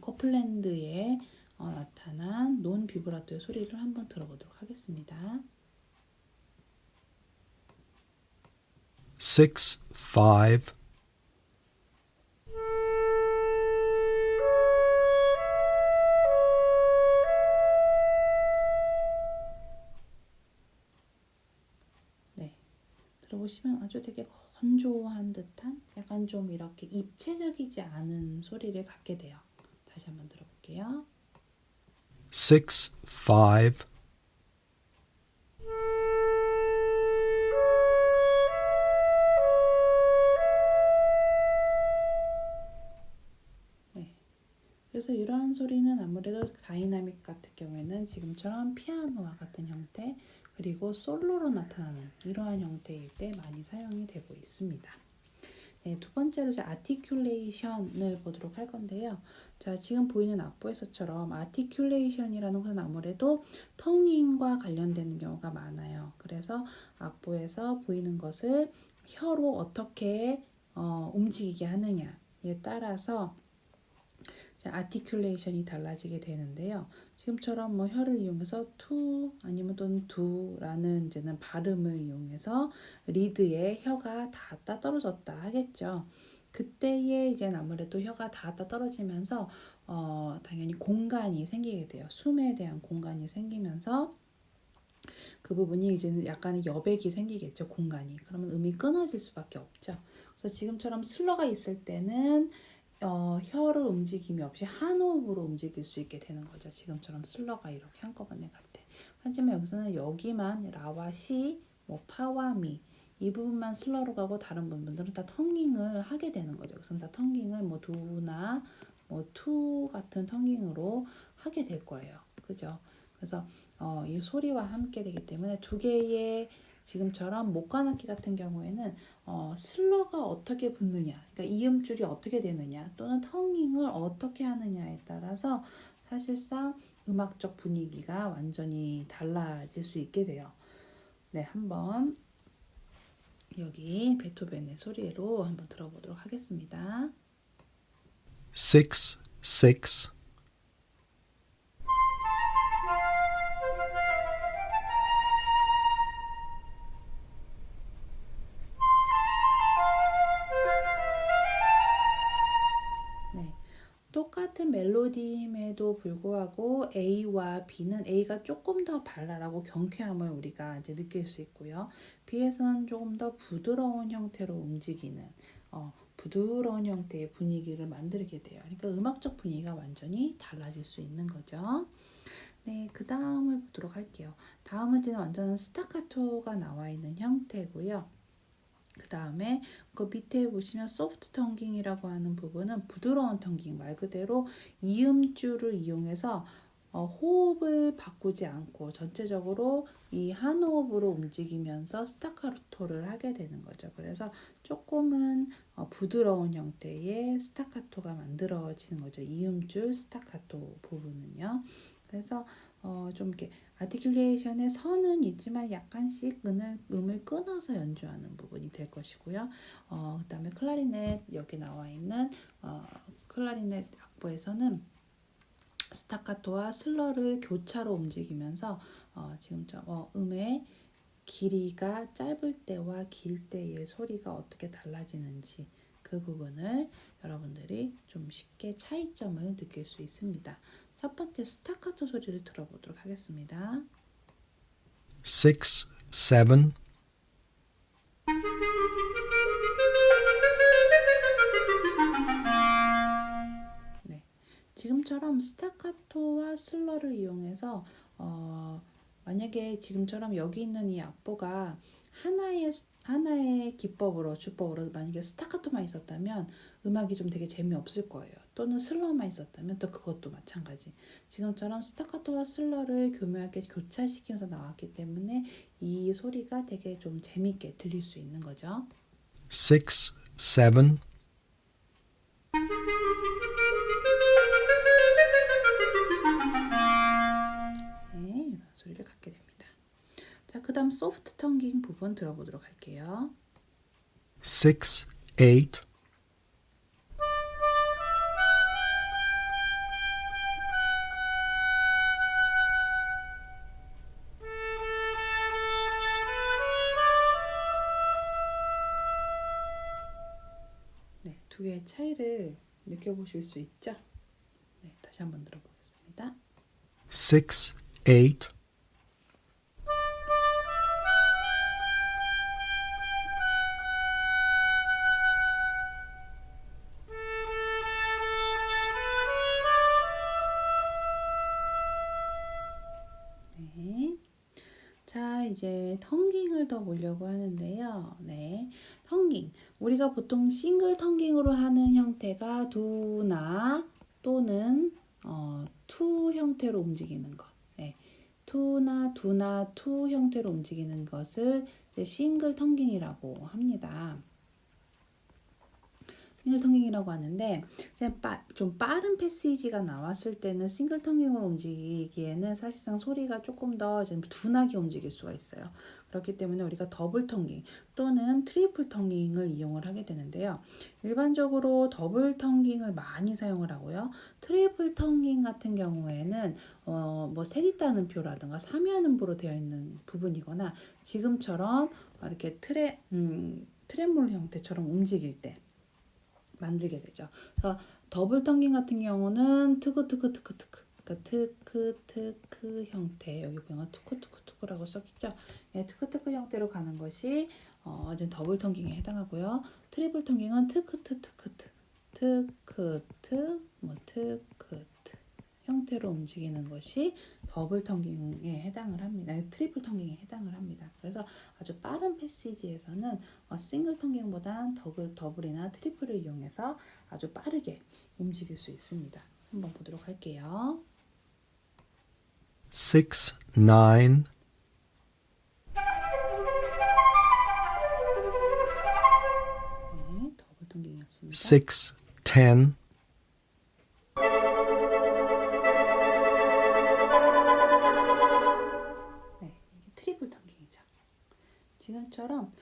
S1: 코플랜드에 나타난 논 비브라토의 소리를 한번 들어보도록 하겠습니다.
S2: 6, 5.
S1: 네, 들어보시면 아주 되게 건조한 듯한 약간 좀 이렇게 입체적이지 않은 소리를 갖게 돼요. 다시 한번 들어볼게요.
S2: 6, 5.
S1: 그래서 이러한 소리는 아무래도 다이나믹 같은 경우에는 지금처럼 피아노와 같은 형태 그리고 솔로로 나타나는 이러한 형태일 때 많이 사용이 되고 있습니다. 네, 두 번째로 이제 아티큘레이션을 보도록 할 건데요. 자, 지금 보이는 악보에서처럼 아티큘레이션이라는 것은 아무래도 텅잉과 관련되는 경우가 많아요. 그래서 악보에서 보이는 것을 혀로 어떻게 움직이게 하느냐에 따라서 아티큘레이션이 달라지게 되는데요. 지금처럼 혀를 이용해서 투 아니면 또는 두라는 이제는 발음을 이용해서 리드에 혀가 닿았다 떨어졌다 하겠죠. 그때에 이제 아무래도 혀가 닿았다 떨어지면서 당연히 공간이 생기게 돼요. 숨에 대한 공간이 생기면서 그 부분이 이제는 약간의 여백이 생기겠죠. 공간이. 그러면 음이 끊어질 수밖에 없죠. 그래서 지금처럼 슬러가 있을 때는 혀를 움직임이 없이 한 호흡으로 움직일 수 있게 되는 거죠. 지금처럼 슬러가 이렇게 한꺼번에 갈 때. 하지만 여기서는 여기만 라와 시, 뭐 파와 미 이 부분만 슬러로 가고 다른 부분들은 다 텅깅을 하게 되는 거죠. 여기서는 다 텅깅을 뭐 두나 뭐 투 같은 텅깅으로 하게 될 거예요. 그죠? 그래서 이 소리와 함께 되기 때문에 두 개의 지금처럼 목관악기 같은 경우에는 슬러가 어떻게 붙느냐, 그러니까 이음줄이 어떻게 되느냐, 또는 텅잉을 어떻게 하느냐에 따라서 사실상 음악적 분위기가 완전히 달라질 수 있게 돼요. 네, 한번 여기 베토벤의 소리로 한번 들어보도록 하겠습니다.
S2: 6, 6.
S1: 네, 똑같은 멜로디임에도 불구하고 A와 B는 A가 조금 더 발랄하고 경쾌함을 우리가 이제 느낄 수 있고요. B에서는 조금 더 부드러운 형태로 움직이는 부드러운 형태의 분위기를 만들게 돼요. 그러니까 음악적 분위기가 완전히 달라질 수 있는 거죠. 네, 그 다음을 보도록 할게요. 다음은 이제 완전 스타카토가 나와 있는 형태고요. 그 다음에 그 밑에 보시면 소프트 텅깅이라고 하는 부분은 부드러운 텅깅, 말 그대로 이음줄을 이용해서 호흡을 바꾸지 않고 전체적으로 이 한 호흡으로 움직이면서 스타카토를 하게 되는 거죠. 그래서 조금은 부드러운 형태의 스타카토가 만들어지는 거죠. 이음줄 스타카토 부분은요. 그래서 좀 이렇게 아티큘레이션의 선은 있지만 약간씩 음을 끊어서 연주하는 부분이 될 것이고요. 그다음에 클라리넷 여기 나와 있는 클라리넷 악보에서는 스타카토와 슬러를 교차로 움직이면서 지금 음의 길이가 짧을 때와 길 때의 소리가 어떻게 달라지는지 그 부분을 여러분들이 좀 쉽게 차이점을 느낄 수 있습니다. 첫 번째 스타카토 소리를 들어보도록 하겠습니다.
S2: 6, 7.
S1: 네, 지금처럼 스타카토와 슬러를 이용해서 만약에 지금처럼 여기 있는 이 악보가 하나의 기법으로 주법으로 만약에 스타카토만 있었다면 음악이 좀 되게 재미없을 거예요. 또는 슬러만 있었다면 또 그것도 마찬가지. 지금처럼 스타카토와 슬러를 교묘하게 교차시키면서 나왔기 때문에 이 소리가 되게 좀 재밌게 들릴 수 있는 거죠.
S2: 6, 7.
S1: 네, 이런 소리를 갖게 됩니다. 자, 그 다음 소프트 텅깅 부분 들어보도록 할게요.
S2: 6, 8.
S1: 네, 두 개의 차이를 느껴보실 수 있죠? 네, 다시 한번 들어보겠습니다.
S2: 6, 8.
S1: 네. 자, 이제 텅깅을 더 보려고 하는데요. 네. 텅깅. 우리가 보통 싱글 텅깅으로 하는 형태가 두나 또는 투 형태로 움직이는 것. 네. 투나 두나 투 형태로 움직이는 것을 이제 싱글 텅깅이라고 합니다. 싱글 텅깅이라고 하는데 좀 빠른 패시지가 나왔을 때는 싱글 텅깅으로 움직이기에는 사실상 소리가 조금 더 둔하게 움직일 수가 있어요. 그렇기 때문에 우리가 더블 텅깅 또는 트리플 텅깅을 이용을 하게 되는데요. 일반적으로 더블 텅깅을 많이 사용을 하고요. 트리플 텅깅 같은 경우에는 뭐 세디따는 표라든가 삼위하는 부로 되어 있는 부분이거나 지금처럼 이렇게 트레몰 형태처럼 움직일 때 만들게 되죠. 그래서 더블 텅깅 같은 경우는 트크 그러니까 트크 형태 여기 보면 트크라고 써있죠. 예, 트크 형태로 가는 것이 이제 더블 텅깅에 해당하고요. 트리플 텅깅은 트크 트크트, 뭐 트크트 형태로 움직이는 것이 더블 텅깅에 해당을 합니다. 트리플 텅깅에 해당을 합니다. 그래서 아주 빠른 패시지에서는 싱글 텅깅보단 더블이나 트리플을 이용해서 아주 빠르게 움직일 수 있습니다. 한번 보도록 할게요.
S2: 6, 9,
S1: 네, 더블 텅깅이었습니다.
S2: 6, 10,
S1: 네, 이게 트리플 텅깅이죠. 지금처럼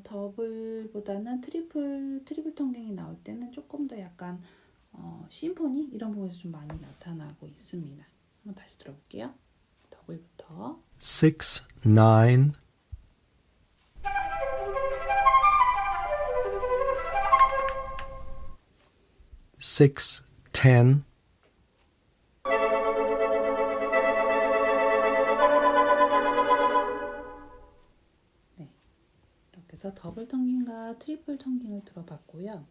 S1: 더블보다는 트리플 텅깅이 나올 때는 조금 더 약간 심포니 이런 부분에서 좀 많이 나타나고 있습니다. 한번 다시 들어볼게요. 더블부터
S2: 6, 9, six, 10,
S1: 네, 이렇게 해서 더블 텅깅과 트리플 텅깅을 들어봤고요.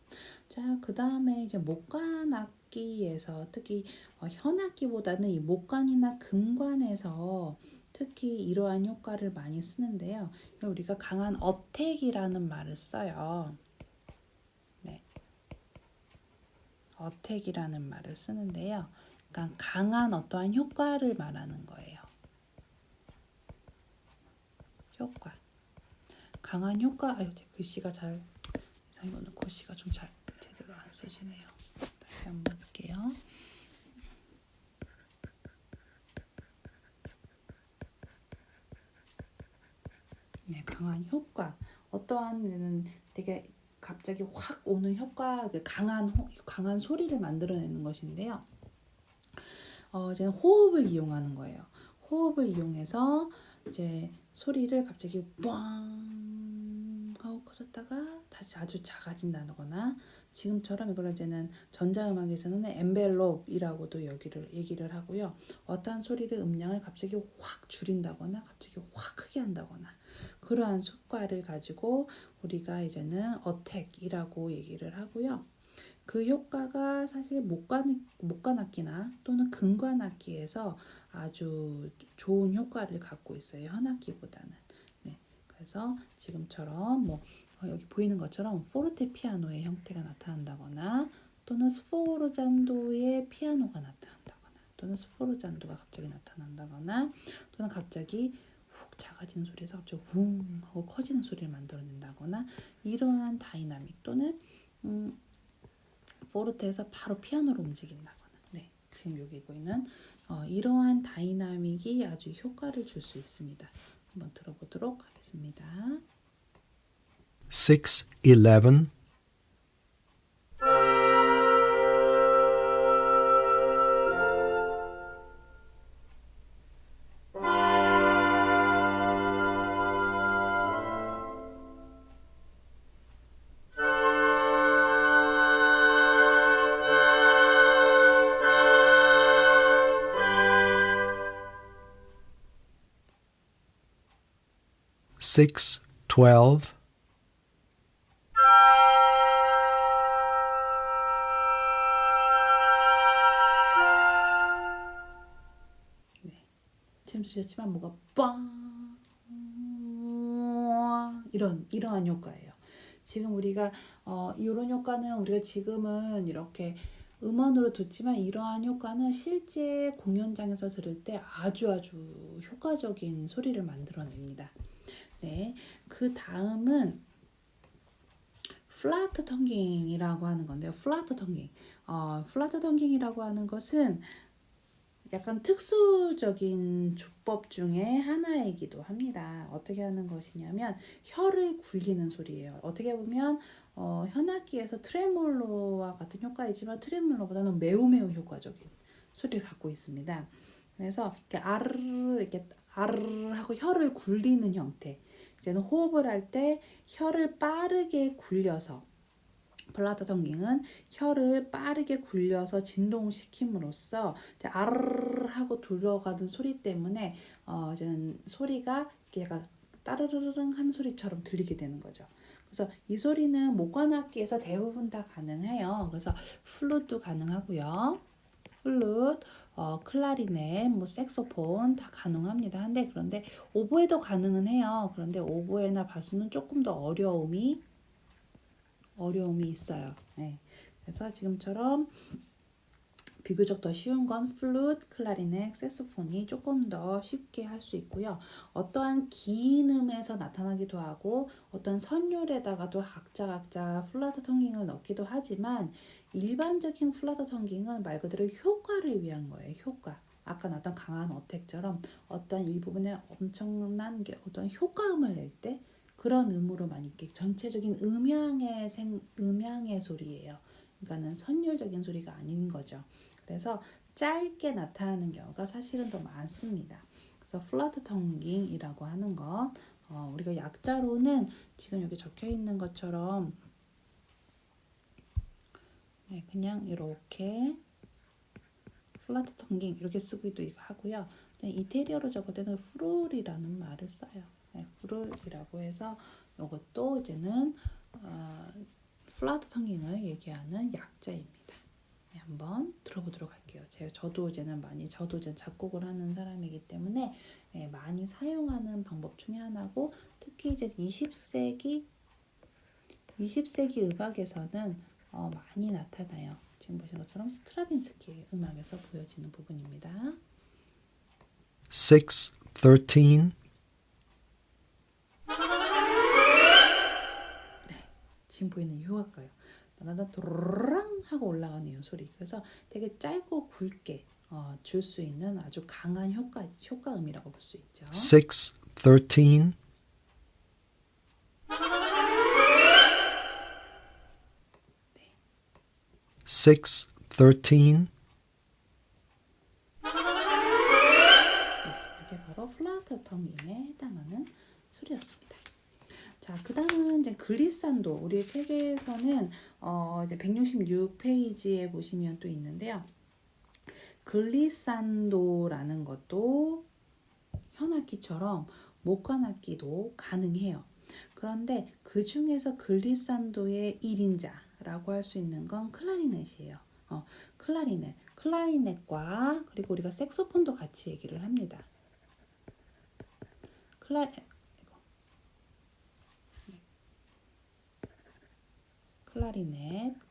S1: 자, 그 다음에 이제 목관 악기에서 특히 현악기보다는 이 목관이나 금관에서 특히 이러한 효과를 많이 쓰는데요. 우리가 강한 어택이라는 말을 써요. 네, 어택이라는 말을 쓰는데요. 그러니까 강한 어떠한 효과를 말하는 거예요. 효과. 강한 효과. 아유, 글씨가 잘 이상해 오늘 글씨가 좀 잘 제대로 안 써지네요. 다시 한번 쓸게요. 네, 강한 효과. 어떠한 데는 되게 갑자기 확 오는 효과, 강한 소리를 만들어내는 것인데요. 이제 호흡을 이용하는 거예요. 호흡을 이용해서 이제 소리를 갑자기 꽝 하고 커졌다가 다시 아주 작아진다거나 지금처럼 이걸 이제는 전자음악에서는 엔벨롭이라고도 얘기를 하고요. 어떠한 소리를 음량을 갑자기 확 줄인다거나 갑자기 확 크게 한다거나 그러한 효과를 가지고 우리가 이제는 어택이라고 얘기를 하고요. 그 효과가 사실 목관악기나 또는 금관악기에서 아주 좋은 효과를 갖고 있어요. 현악기보다는. 네, 그래서 지금처럼 여기 보이는 것처럼 포르테피아노의 형태가 나타난다거나 또는 스포르잔도의 피아노가 나타난다거나 또는 스포르잔도가 갑자기 나타난다거나 또는 갑자기 훅 작아지는 소리에서 갑자기 웅 하고 커지는 소리를 만들어낸다거나 이러한 다이나믹 또는 포르테에서 바로 피아노로 움직인다거나 네, 지금 여기 보이는 이러한 다이나믹이 아주 효과를 줄 수 있습니다. 한번 들어보도록 하겠습니다.
S2: 6, 11, six, 12,
S1: 지금 주셨지만 뭐가 빵 이러한 효과예요. 지금 우리가 이런 효과는 우리가 지금은 이렇게 음원으로 듣지만 이러한 효과는 실제 공연장에서 들을 때 아주 효과적인 소리를 만들어냅니다. 네, 그 다음은 플라트 텅깅이라고 하는 건데요. 플라트 텅깅. 플라트 텅깅이라고 하는 것은 약간 특수적인 주법 중에 하나이기도 합니다. 어떻게 하는 것이냐면 혀를 굴리는 소리예요. 어떻게 보면 현악기에서 트레몰로와 같은 효과이지만 트레몰로보다는 매우 효과적인 소리를 갖고 있습니다. 그래서 이렇게 아르르 하고 혀를 굴리는 형태. 이제는 호흡을 할 때 혀를 빠르게 굴려서 플라트 텅깅은 혀를 빠르게 굴려서 진동시킴으로써 아르르 하고 들어가는 소리 때문에 이제는 소리가 이렇게 약간 따르르릉 하는 소리처럼 들리게 되는 거죠. 그래서 이 소리는 목관악기에서 대부분 다 가능해요. 그래서 플룻도 가능하고요. 플룻, 클라리넷, 뭐 색소폰 다 가능합니다. 한데 그런데 오보에도 가능은 해요. 그런데 오보에나 바수는 조금 더 어려움이 있어요. 네. 그래서 지금처럼 비교적 더 쉬운 건 플룻, 클라리넷, 색소폰이 조금 더 쉽게 할 수 있고요. 어떠한 긴 음에서 나타나기도 하고 어떤 선율에다가도 각자 플라트 텅깅을 넣기도 하지만 일반적인 플라트 텅깅은 말 그대로 효과를 위한 거예요. 효과. 아까 나왔던 강한 어택처럼 어떤 일부분에 엄청난 게 어떤 효과음을 낼 때 그런 음으로만 이렇게 전체적인 음향의 소리예요. 그러니까는 선율적인 소리가 아닌 거죠. 그래서 짧게 나타나는 경우가 사실은 더 많습니다. 그래서 플라트 텅깅이라고 하는 거 우리가 약자로는 지금 여기 적혀 있는 것처럼 네, 그냥 이렇게 플라트 텅깅 이렇게 쓰기도 하고요. 이태리어로 적을 때는 프룰이라는 말을 써요. 네, 프룰이라고 해서 이것도 이제는 플라트 텅깅을 얘기하는 약자입니다. 네, 한번 들어보도록 할게요. 저도 이제는 작곡을 하는 사람이기 때문에 많이 사용하는 방법 중에 하나고 특히 이제 20세기 음악에서는 많이 나타나요. 지금 보신 것처럼 스트라빈스키의 음악에서 보여지는 부분입니다.
S2: 613.
S1: 지금 보이는 이 효과가요. 나나나 도랑 하고 올라가네요 소리. 그래서 되게 짧고 굵게 줄 수 있는 아주 강한 효과음이라고 볼 수 있죠.
S2: 613. 613.
S1: 이게 바로 플라트 텅깅에 해당하는 소리였습니다. 자, 그다음은 이제 글리산도. 우리 책에서는 이제 166페이지에 보시면 또 있는데요. 글리산도라는 것도 현악기처럼 목관악기도 가능해요. 그런데 그 중에서 글리산도의 1인자라고 할 수 있는 건 클라리넷이에요. 클라리넷과 그리고 우리가 색소폰도 같이 얘기를 합니다. 클라리넷하고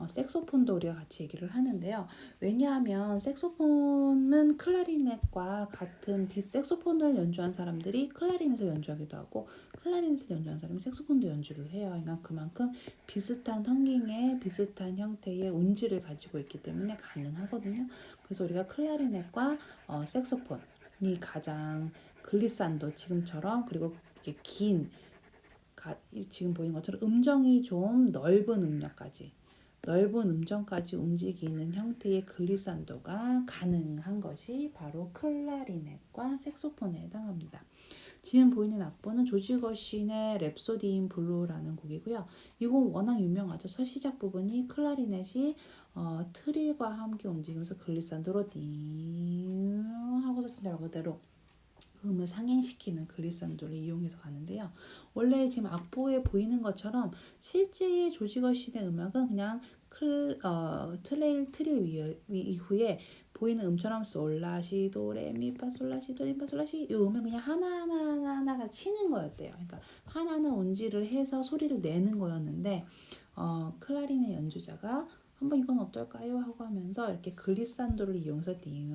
S1: 색소폰도 우리가 같이 얘기를 하는데요. 왜냐하면 색소폰은 클라리넷과 같은 색소폰을 연주한 사람들이 클라리넷을 연주하기도 하고 클라리넷을 연주한 사람이 색소폰도 연주를 해요. 그러니까 그만큼 비슷한 텅깅의 비슷한 형태의 운지를 가지고 있기 때문에 가능하거든요. 그래서 우리가 클라리넷과 색소폰이 가장 글리산도 지금처럼 그리고 이게 지금 보이는 것처럼 음정이 좀 넓은 음정까지 움직이는 형태의 글리산도가 가능한 것이 바로 클라리넷과 색소폰에 해당합니다. 지금 보이는 악보는 조지 거신의 랩소디 인 블루라는 곡이고요. 이 곡 워낙 유명하죠. 첫 시작 부분이 클라리넷이 트릴과 함께 움직이면서 글리산도로 띵 하고서 진짜 말 그대로 음을 상행시키는 글리산도를 이용해서 가는데요. 원래 지금 악보에 보이는 것처럼 실제의 조지 거신의 음악은 그냥 트릴 이후에 보이는 음처럼 솔라시 도레미파 솔라시 도레미파 솔라시 이 음을 그냥 하나하나 다 치는 거였대요. 그러니까 하나하나 운지를 해서 소리를 내는 거였는데 클라리넷 연주자가 한번 이건 어떨까요? 하고 하면서 이렇게 글리산도를 이용해서 띵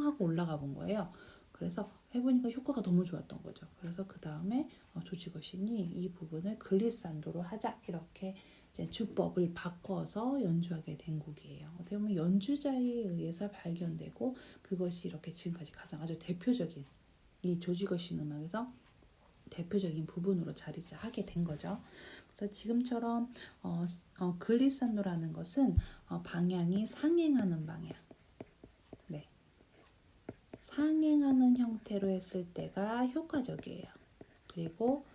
S1: 하고 올라가 본 거예요. 그래서 해보니까 효과가 너무 좋았던 거죠. 그래서 그 다음에 조지 거신이 이 부분을 글리산도로 하자 이렇게 이제 주법을 바꿔서 연주하게 된 곡이에요. 어떻게 보면 연주자에 의해서 발견되고 그것이 이렇게 지금까지 가장 아주 대표적인 이 조지 거신 음악에서 대표적인 부분으로 자리하게 된 거죠. 그래서 지금처럼 글리산도라는 것은 방향이 상행하는 방향. 상행하는 형태로 했을 때가 효과적이에요. 그리고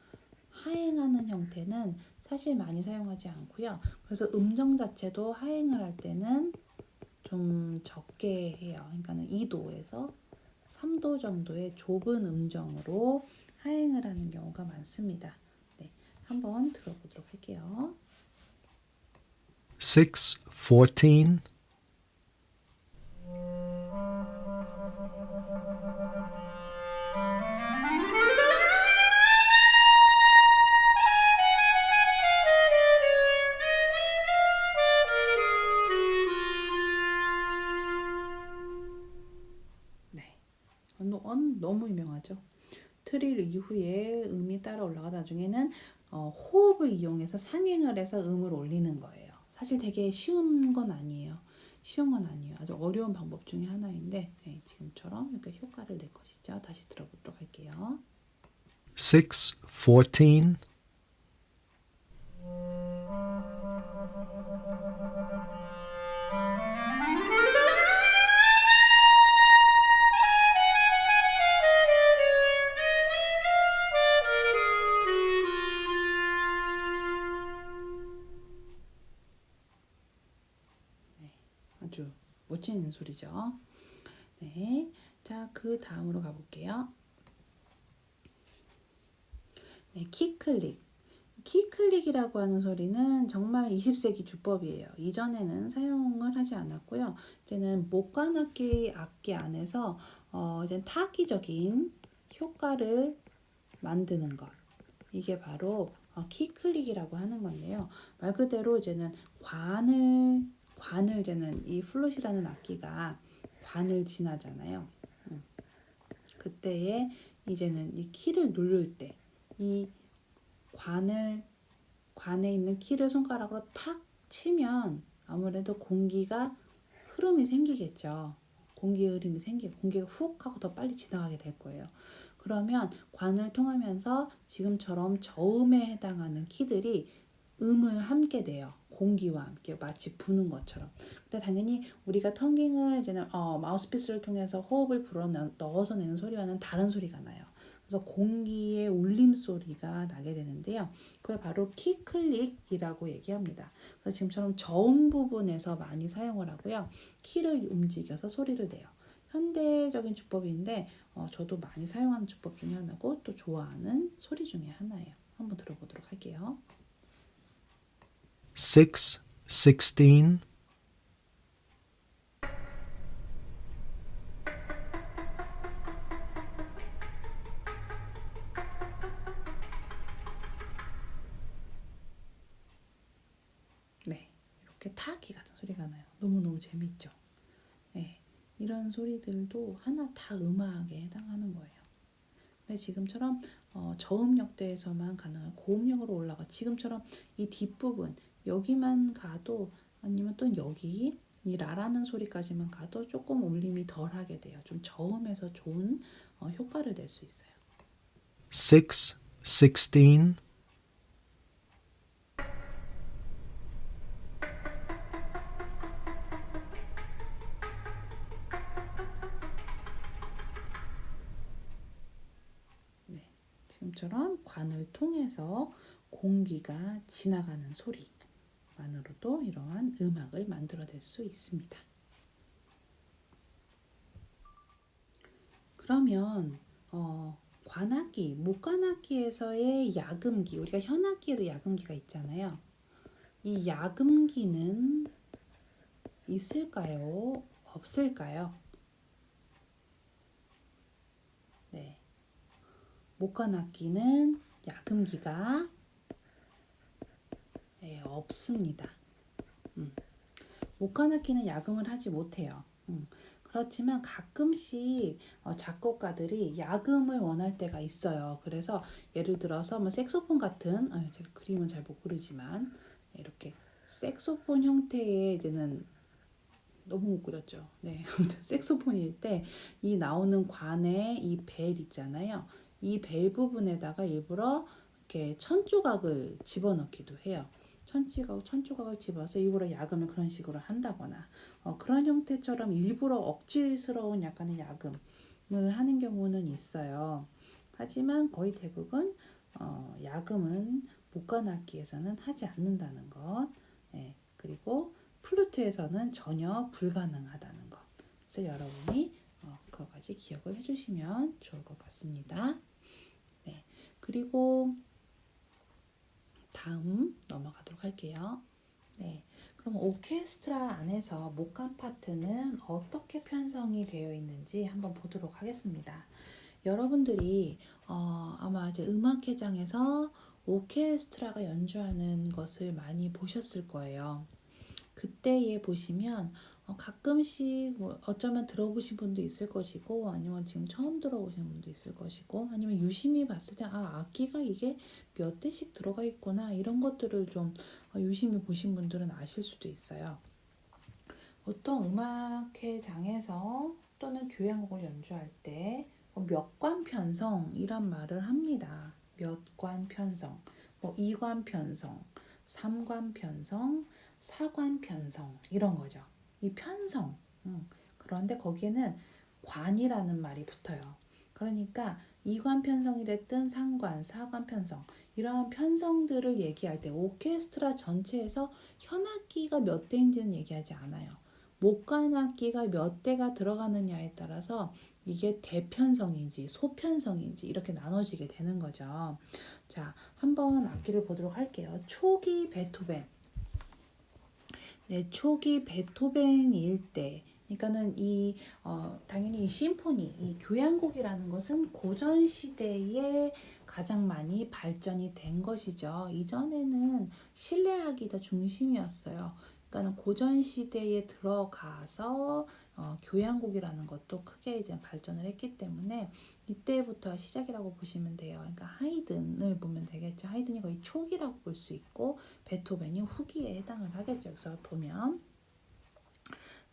S1: 하행하는 형태는 사실 많이 사용하지 않고요. 그래서 음정 자체도 하행을 할 때는 좀 적게 해요. 그러니까 2도에서 3도 정도의 좁은 음정으로 하행을 하는 경우가 많습니다. 네, 한번 들어보도록 할게요.
S2: 6:14.
S1: 네, 너무 유명하죠. 트릴 이후에 음이 따라 올라가 나중에는 호흡을 이용해서 상행을 해서 음을 올리는 거예요. 사실 되게 쉬운 건 아니에요. 쉬운 건 아니에요. 아주 어려운 방법 중에 하나인데 네, 지금처럼 이렇게 효과를 낼 것이죠. 다시 들어보도록 할게요.
S2: 6:14.
S1: 아주 멋진 소리죠. 네, 자, 그 다음으로 가볼게요. 네, 키클릭. 키클릭이라고 하는 소리는 정말 20세기 주법이에요. 이전에는 사용을 하지 않았고요. 이제는 목관악기 악기 안에서 이제 타악기적인 효과를 만드는 것. 이게 바로 키클릭이라고 하는 건데요. 말 그대로 이제는 관을 이제는 이 플룻이라는 악기가 관을 지나잖아요. 그때에 이제는 이 키를 누를 때 이 관에 있는 키를 손가락으로 탁 치면 아무래도 공기가 흐름이 생기겠죠. 공기의 흐름이 공기가 훅 하고 더 빨리 지나가게 될 거예요. 그러면 관을 통하면서 지금처럼 저음에 해당하는 키들이 음을 함께 내요. 공기와 함께 마치 부는 것처럼. 근데 당연히 우리가 텅깅을 이제는 마우스피스를 통해서 호흡을 불어 넣어서 내는 소리와는 다른 소리가 나요. 그래서 공기의 울림 소리가 나게 되는데요. 그게 바로 키클릭이라고 얘기합니다. 그래서 지금처럼 저음 부분에서 많이 사용을 하고요. 키를 움직여서 소리를 내요. 현대적인 주법인데 저도 많이 사용하는 주법 중에 하나고 또 좋아하는 소리 중에 하나예요. 한번 들어보도록 할게요.
S2: 6:16.
S1: 네, 이렇게 타악기 같은 소리가 나요. 너무너무 재밌죠? 네, 이런 소리들도 하나 다 음악에 해당하는 거예요. 근데 지금처럼 저음역대에서만 가능한 고음역으로 올라가 지금처럼 이 뒷부분 여기만 가도 아니면 또 여기 이 라라는 소리까지만 가도 조금 울림이 덜하게 돼요. 좀 저음에서 좋은 효과를 낼 수 있어요.
S2: 6:16.
S1: 네, 지금처럼 관을 통해서 공기가 지나가는 소리만으로도 이러한 음악을 만들어낼 수 있습니다. 그러면 관악기, 목관악기에서의 야금기, 우리가 현악기에도 야금기가 있잖아요. 이 야금기는 있을까요? 없을까요? 네, 목관악기는 야금기가 없습니다. 목관악기는 야금을 하지 못해요. 그렇지만 가끔씩 작곡가들이 야금을 원할 때가 있어요. 그래서 예를 들어서 뭐 색소폰 같은 제가 그림은 잘 못 그리지만 이렇게 색소폰 형태의 이제는 너무 못 그렸죠. 네, 아무튼 색소폰일 때 이 나오는 관에 이 벨 있잖아요. 이 벨 부분에다가 일부러 이렇게 천조각을 집어넣기도 해요. 천조각을 집어서 일부러 야금을 그런 식으로 한다거나 그런 형태처럼 일부러 억지스러운 약간의 야금을 하는 경우는 있어요. 하지만 거의 대부분 야금은 목관악기에서는 하지 않는다는 것. 네, 그리고 플루트에서는 전혀 불가능하다는 것. 그래서 여러분이 그거까지 기억을 해주시면 좋을 것 같습니다. 네, 그리고 다음 넘어가도록 할게요. 네. 그럼 오케스트라 안에서 목관 파트는 어떻게 편성이 되어 있는지 한번 보도록 하겠습니다. 여러분들이 아마 이제 음악회장에서 오케스트라가 연주하는 것을 많이 보셨을 거예요. 그때에 보시면 가끔씩 뭐 어쩌면 들어보신 분도 있을 것이고 아니면 지금 처음 들어보시는 분도 있을 것이고 아니면 유심히 봤을 때 악기가 이게 몇 대씩 들어가 있구나 이런 것들을 좀 유심히 보신 분들은 아실 수도 있어요. 보통 음악회장에서 또는 교향곡을 연주할 때 몇관 편성이란 말을 합니다. 몇관 편성, 뭐 2관 편성, 3관 편성, 4관 편성 이런 거죠. 이 편성. 그런데 거기에는 관이라는 말이 붙어요. 그러니까 2관 편성이 됐든 3관, 4관 편성 이러한 편성들을 얘기할 때 오케스트라 전체에서 현악기가 몇 대인지는 얘기하지 않아요. 목관악기가 몇 대가 들어가느냐에 따라서 이게 대편성인지 소편성인지 이렇게 나눠지게 되는 거죠. 자, 한번 악기를 보도록 할게요. 초기 베토벤. 네, 초기 베토벤일 때, 그러니까는 당연히 이 심포니, 이 교향곡이라는 것은 고전 시대에 가장 많이 발전이 된 것이죠. 이전에는 실내악이 더 중심이었어요. 그러니까는 고전 시대에 들어가서 교향곡이라는 것도 크게 이제 발전을 했기 때문에 이때부터 시작이라고 보시면 돼요. 그러니까 하이든을 보면 되겠죠. 하이든이 거의 초기라고 볼 수 있고 베토벤이 후기에 해당을 하겠죠. 그래서 보면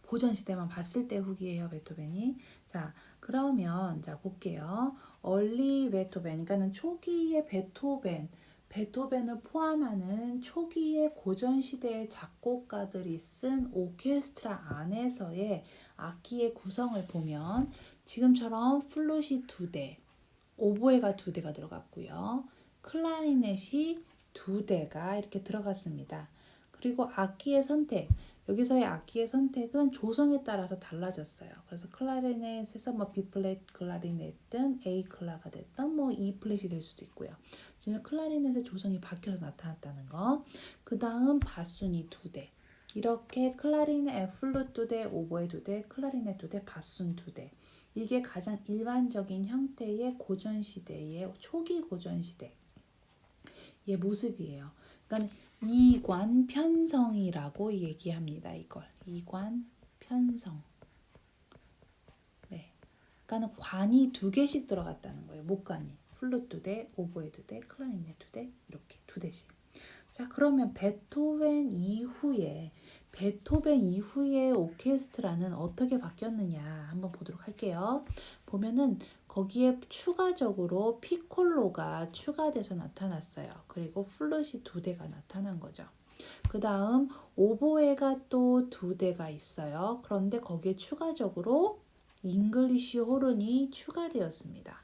S1: 고전 시대만 봤을 때 후기예요, 베토벤이. 자, 그러면 자 볼게요. 얼리 베토벤, 그러니까는 초기의 베토벤을 포함하는 초기의 고전 시대의 작곡가들이 쓴 오케스트라 안에서의 악기의 구성을 보면 지금처럼 플룻이 2대, 오보에가 2대가 들어갔고요. 클라리넷이 2대가 이렇게 들어갔습니다. 그리고 악기의 선택, 여기서의 악기의 선택은 조성에 따라서 달라졌어요. 그래서 클라리넷에서 뭐 B 플랫 클라리넷든 A 클라가 됐던 뭐 E 플랫이 될 수도 있고요. 지금 클라리넷의 조성이 바뀌어서 나타났다는 거. 그 다음 바순이 2대. 이렇게 클라리넷, 플룻 2대, 오보에 2대, 클라리넷 2대, 바순 2대. 이게 가장 일반적인 형태의 고전 시대의 초기 고전 시대의 모습이에요. 그러니까 이관 편성이라고 얘기합니다. 이걸 이관 편성. 네, 그러니까 관이 2개씩 들어갔다는 거예요. 목관이 플룻 2대, 오보에 2대, 클라리넷 2대 이렇게 2대씩. 자, 그러면 베토벤 이후의 오케스트라는 어떻게 바뀌었느냐 한번 보도록 할게요. 보면은 거기에 추가적으로 피콜로가 추가돼서 나타났어요. 그리고 플룻이 2대가 나타난 거죠. 그 다음 오보에가 또 2대가 있어요. 그런데 거기에 추가적으로 잉글리시 호른이 추가되었습니다.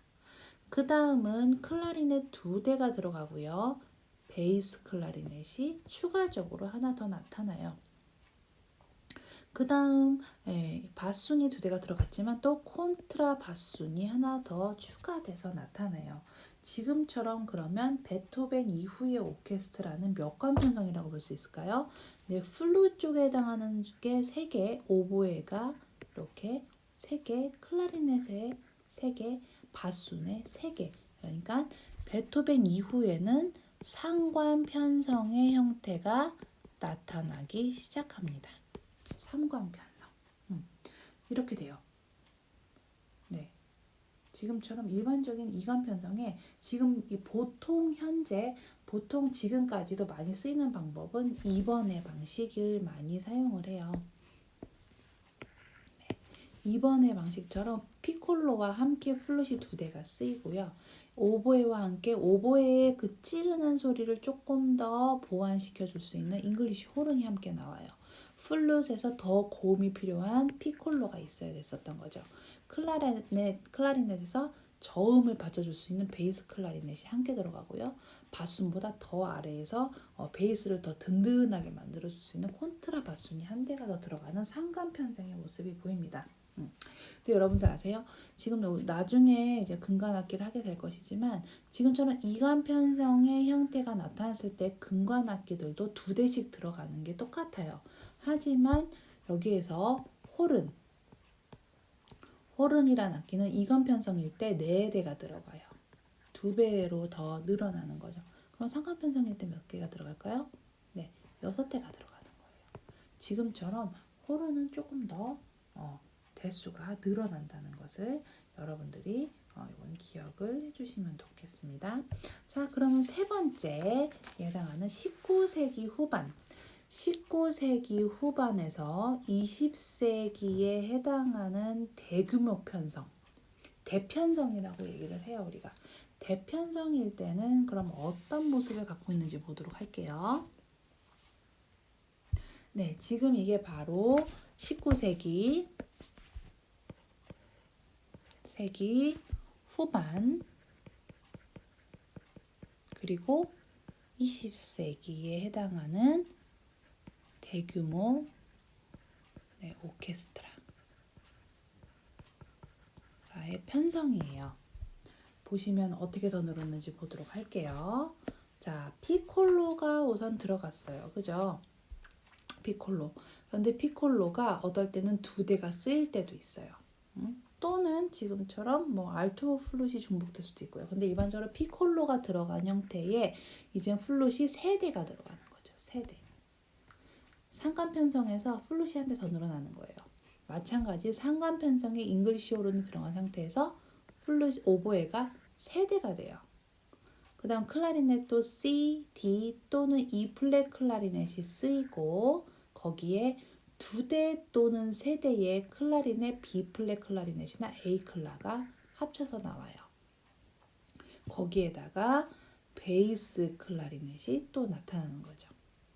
S1: 그 다음은 클라리넷 2대가 들어가고요. 베이스 클라리넷이 추가적으로 하나 더 나타나요. 그 다음 바순이 2대가 들어갔지만 또 콘트라 바순이 하나 더 추가돼서 나타나요. 지금처럼 그러면 베토벤 이후의 오케스트라는 몇 관 편성이라고 볼 수 있을까요? 네, 플룻 쪽에 해당하는 게 3개, 오보에가 이렇게 3개, 클라리넷에 3개, 바순에 3개. 그러니까 베토벤 이후에는 상관 편성의 형태가 나타나기 시작합니다. 3관 편성. 이렇게 돼요. 네. 지금처럼 일반적인 2관 편성에 지금 보통 지금까지도 많이 쓰이는 방법은 2번의 방식을 많이 사용을 해요. 2번의 방식처럼 피콜로와 함께 플룻이 2대가 쓰이고요. 오보에와 함께 오보에의 그 찌르는 소리를 조금 더 보완시켜 줄 수 있는 잉글리시 호른이 함께 나와요. 플룻에서 더 고음이 필요한 피콜로가 있어야 됐었던 거죠. 클라리넷에서 저음을 받쳐줄 수 있는 베이스 클라리넷이 함께 들어가고요. 바순보다 더 아래에서 베이스를 더 든든하게 만들어줄 수 있는 콘트라 바순이 한 대가 더 들어가는 상관 편성의 모습이 보입니다. 근데 여러분들 아세요? 지금 나중에 이제 근관악기를 하게 될 것이지만 지금처럼 이관 편성의 형태가 나타났을 때 근관악기들도 두 대씩 들어가는 게 똑같아요. 하지만 여기에서 호른이란 악기는 이관 편성일 때 네 대가 들어가요. 두 배로 더 늘어나는 거죠. 그럼 삼관 편성일 때 몇 개가 들어갈까요? 네, 6대가 들어가는 거예요. 지금처럼 호른은 조금 더 대수가 늘어난다는 것을 여러분들이 이건 기억을 해주시면 좋겠습니다. 자, 그러면 세 번째에 해당하는 19세기 후반. 19세기 후반에서 20세기에 해당하는 대규모 편성, 대편성이라고 얘기를 해요, 우리가. 대편성일 때는 그럼 어떤 모습을 갖고 있는지 보도록 할게요. 네, 지금 이게 바로 19세기 후반 그리고 20세기에 해당하는 대규모 오케스트라의 편성이에요. 보시면 어떻게 더 늘었는지 보도록 할게요. 자, 피콜로가 우선 들어갔어요. 그죠? 피콜로. 그런데 피콜로가 어떨 때는 두 대가 쓰일 때도 있어요. 또는 지금처럼 뭐 알토 플룻이 중복될 수도 있고요. 근데 일반적으로 피콜로가 들어간 형태의 이제 플룻이 세 대가 들어가는 거죠. 세 대. 상관 편성에서 플룻이 한 대 더 늘어나는 거예요. 마찬가지 상관 편성에 잉글리시 호른이 들어간 상태에서 플룻 오보에가 세 대가 돼요. 그 다음 클라리넷도 C, D 또는 E 플랫 클라리넷이 쓰이고 거기에 두 대 또는 세 대의 클라리넷, B 플랫 클라리넷이나 A 클라가 합쳐서 나와요. 거기에다가 베이스 클라리넷이 또 나타나는 거죠.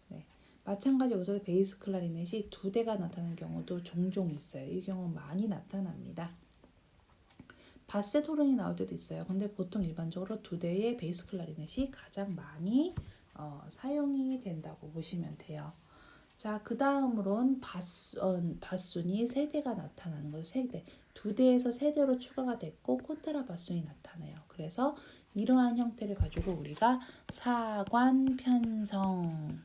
S1: 네. 마찬가지 여기서 베이스 클라리넷이 두 대가 나타나는 경우도 종종 있어요. 이 경우는 많이 나타납니다. 바셋 호른이 나올 때도 있어요. 근데 보통 일반적으로 두 대의 베이스 클라리넷이 가장 많이 사용이 된다고 보시면 돼요. 자, 그 다음으로는 바순이 세 대가 나타나는 거죠. 세 대. 두 대에서 세 대로 추가가 됐고 콘트라 바순이 나타나요. 그래서 이러한 형태를 가지고 우리가 사관 편성이라고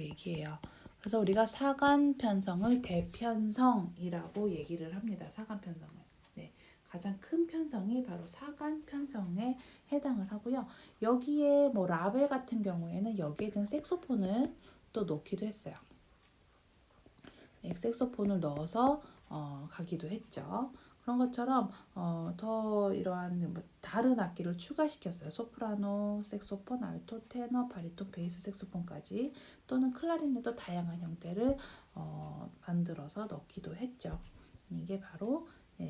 S1: 얘기해요. 그래서 우리가 사관 편성을 대편성이라고 얘기를 합니다. 사관 편성을. 네. 가장 큰 편성이 바로 사관 편성에 해당을 하고요. 여기에 뭐 라벨 같은 경우에는 여기에 든 색소폰을 또 넣기도 했어요. 네, 색소폰을 넣어서 가기도 했죠. 그런 것처럼 더 이러한 뭐 다른 악기를 추가시켰어요. 소프라노, 색소폰, 알토, 테너, 바리톤, 베이스 색소폰까지 또는 클라리넷도 다양한 형태를 만들어서 넣기도 했죠. 이게 바로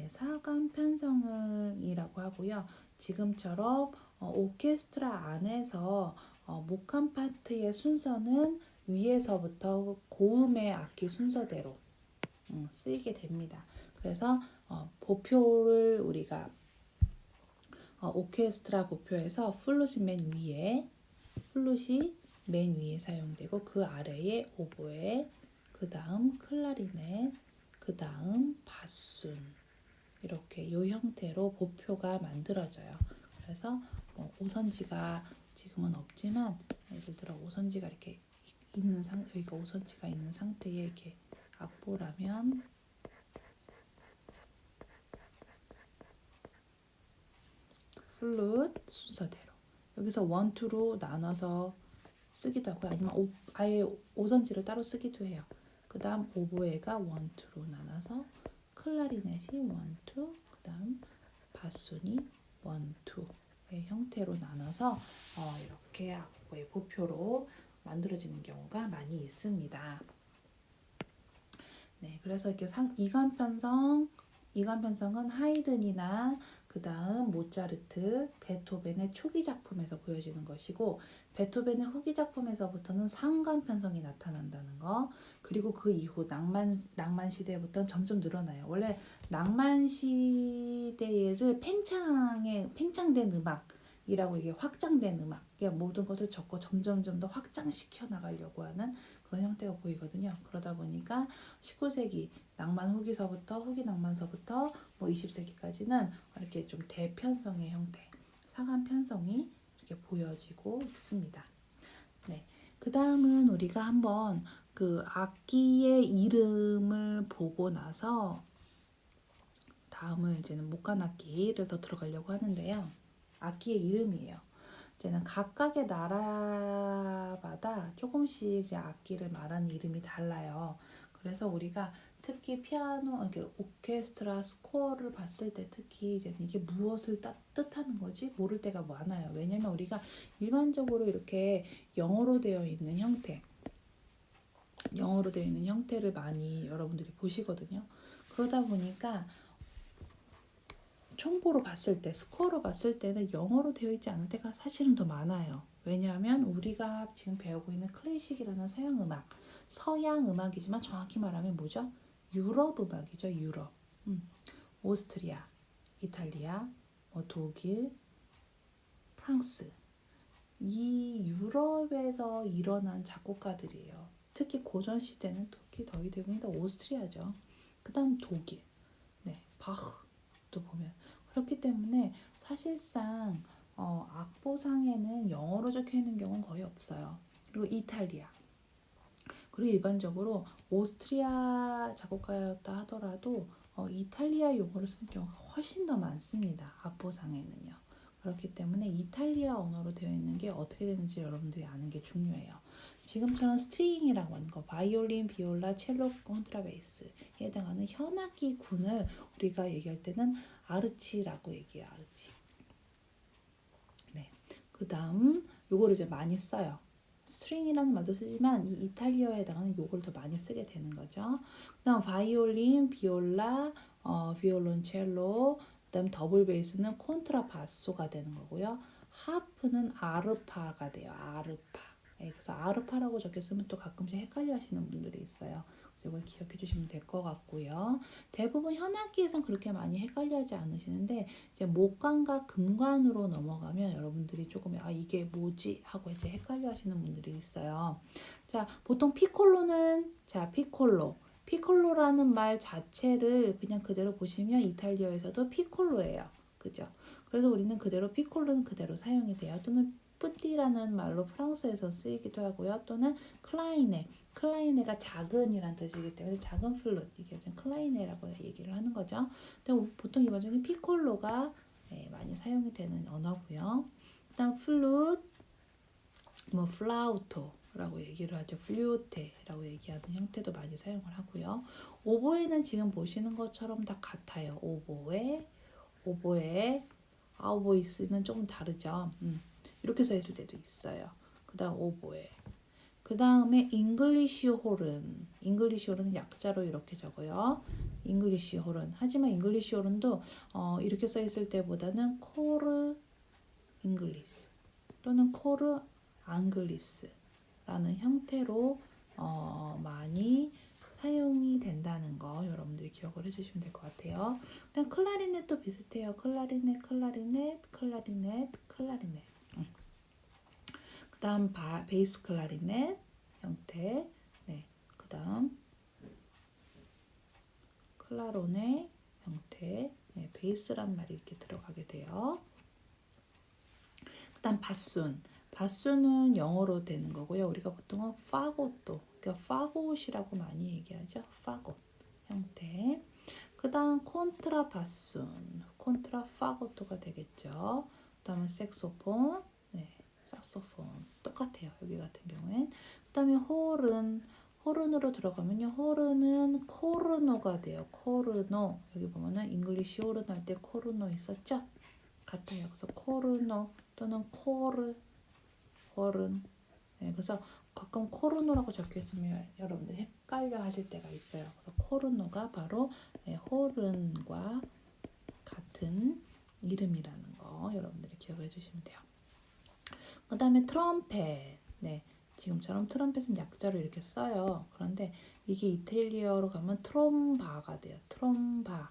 S1: 사관 편성이라고 하고요. 지금처럼 오케스트라 안에서 목한 파트의 순서는 위에서부터 고음의 악기 순서대로 쓰이게 됩니다. 그래서 보표를 우리가 오케스트라 보표에서 플룻이 맨 위에 사용되고 그 아래에 오보에, 그 다음 클라리넷, 그 다음 바순 이렇게 이 형태로 보표가 만들어져요. 그래서 오선지가 지금은 없지만 예를 들어 오선지가 이렇게 있는 여기가 오선지가 있는 상태에 이렇게 악보라면 플룻 순서대로 여기서 원, 투로 나눠서 쓰기도 하고 아니면 아예 오선지를 따로 쓰기도 해요. 그 다음 오보에가 원, 투로 나눠서 클라리넷이 원, 투, 그 다음 바순이 원, 투의 형태로 나눠서 이렇게 악보의 보표로 만들어지는 경우가 많이 있습니다. 네, 그래서 이렇게 이관 편성은 하이든이나 그 다음 모차르트, 베토벤의 초기 작품에서 보여지는 것이고 베토벤의 후기 작품에서부터는 상관 편성이 나타난다는 거. 그리고 그 이후 낭만 시대부터는 점점 늘어나요. 원래 낭만 시대를 팽창된 음악, 이라고 이게 확장된 음악, 그러니까 모든 것을 적고 점점점 더 확장시켜 나가려고 하는 그런 형태가 보이거든요. 그러다 보니까 19세기 낭만 후기서부터 후기 낭만서부터 뭐 20세기까지는 이렇게 좀 대편성의 형태, 상한 편성이 이렇게 보여지고 있습니다. 네. 그 다음은 우리가 한번 그 악기의 이름을 보고 나서 다음은 이제는 목관악기를 더 들어가려고 하는데요. 악기의 이름이에요. 이제는 각각의 나라마다 조금씩 이제 악기를 말하는 이름이 달라요. 그래서 우리가 특히 피아노, 이렇게 오케스트라 스코어를 봤을 때 특히 이제 이게 무엇을 뜻하는 거지 모를 때가 많아요. 왜냐면 우리가 일반적으로 이렇게 영어로 되어 있는 형태를 많이 여러분들이 보시거든요. 그러다 보니까 총보로 봤을 때, 스코어로 봤을 때는 영어로 되어 있지 않은 때가 사실은 더 많아요. 왜냐하면 우리가 지금 배우고 있는 클래식이라는 서양 음악이지만 정확히 말하면 뭐죠? 유럽 음악이죠, 유럽. 오스트리아, 이탈리아, 독일, 프랑스. 이 유럽에서 일어난 작곡가들이에요. 특히 고전 시대는 특히 거의 대부분 다 오스트리아죠. 그다음 독일, 바흐도 보면 그렇기 때문에 사실상 악보상에는 영어로 적혀 있는 경우는 거의 없어요. 그리고 이탈리아. 그리고 일반적으로 오스트리아 작곡가였다 하더라도 이탈리아 용어를 쓰는 경우가 훨씬 더 많습니다. 악보상에는요. 그렇기 때문에 이탈리아 언어로 되어 있는 게 어떻게 되는지 여러분들이 아는 게 중요해요. 지금처럼 스트링이라고 하는 거, 바이올린, 비올라, 첼로, 콘트라베이스에 해당하는 현악기 군을 우리가 얘기할 때는 아르치라고 얘기해요. 아르치. 네. 그 다음 요거를 이제 많이 써요. 스트링이라는 말도 쓰지만 이 이탈리아에 해당하는 요걸 더 많이 쓰게 되는 거죠. 그다음 바이올린, 비올라, 비올론첼로, 그다음 더블 베이스는 콘트라바소가 되는 거고요. 하프는 아르파가 돼요. 아르파. 네, 그래서 아르파라고 적혔으면 또 가끔씩 헷갈려 하시는 분들이 있어요. 이걸 기억해 주시면 될 것 같고요. 대부분 현악기에선 그렇게 많이 헷갈려하지 않으시는데 이제 목관과 금관으로 넘어가면 여러분들이 조금 이게 뭐지 하고 이제 헷갈려하시는 분들이 있어요. 자, 보통 피콜로는 피콜로라는 말 자체를 그냥 그대로 보시면 이탈리아에서도 피콜로예요. 그죠? 그래서 우리는 그대로 피콜로는 그대로 사용이 돼요. 또는 뿌띠라는 말로 프랑스에서 쓰이기도 하고요. 또는 클라이네가 작은이란 뜻이기 때문에 작은 플룻, 이게 좀 클라이네라고 얘기를 하는 거죠. 근데 보통 일반적인 피콜로가 많이 사용이 되는 언어고요. 그다음 플룻, 플라우토라고 얘기를 하죠. 플루테라고 얘기하는 형태도 많이 사용을 하고요. 오보에는 지금 보시는 것처럼 다 같아요. 오보에 아우보이스는 조금 다르죠. 이렇게 써 있을 때도 있어요. 그 다음 오보에. 그 다음에 잉글리시 홀은 약자로 이렇게 적어요. 잉글리시 홀은. 하지만 잉글리시 홀은도 이렇게 써 있을 때보다는 코르 잉글리시 또는 코르 앙글리스라는 형태로 많이 사용이 된다는 거 여러분들이 기억을 해주시면 될 것 같아요. 그다음 클라리넷도 비슷해요. 클라리넷. 그다음 베이스 클라리넷 형태. 네. 그다음 클라로네 형태. 네, 베이스란 말이 이렇게 들어가게 돼요. 그다음 바순은 영어로 되는 거고요. 우리가 보통은 파고토, 그러니까 파고시라고 많이 얘기하죠. 파고 형태. 그다음 콘트라파고토가 되겠죠. 그다음에 색소폰, sakso폰 똑같아요. 여기 같은 경우엔. 그다음에 호른으로 들어가면요. 호른은 코르노가 돼요. 코르노. 여기 보면은 잉글리시 호른 할 때 코르노 있었죠? 같아요. 그래서 코르노 또는 호른. 네, 그래서 가끔 코르노라고 적혀 있으면 여러분들 헷갈려 하실 때가 있어요. 그래서 코르노가 바로 호른과 같은 이름이라는 거 여러분들이 기억을 해주시면 돼요. 그 다음에 트럼펫. 네, 지금처럼 트럼펫은 약자로 이렇게 써요. 그런데 이게 이탈리아어로 가면 트롬바가 돼요. 트롬바.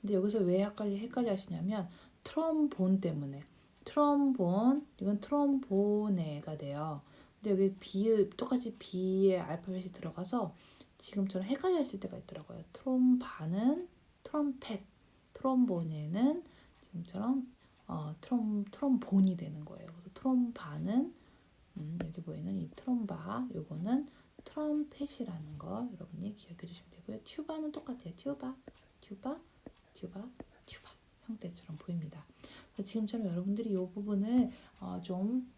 S1: 근데 여기서 왜 헷갈려 하시냐면 트롬본 때문에 트럼본, 이건 트럼보네가 돼요. 근데 여기 B, 똑같이 B의 알파벳이 들어가서 지금처럼 헷갈려 하실 때가 있더라고요. 트롬바는 트럼펫, 트롬보네는 지금처럼 트럼본이 되는 거예요. 그래서 트롬바는 여기 보이는 이 트롬바, 요거는 트럼펫이라는 거 여러분이 기억해 주시면 되고요. 튜바는 똑같아요. 튜바, 튜바, 튜바, 튜바 형태처럼 보입니다. 지금처럼 여러분들이 이 부분을 좀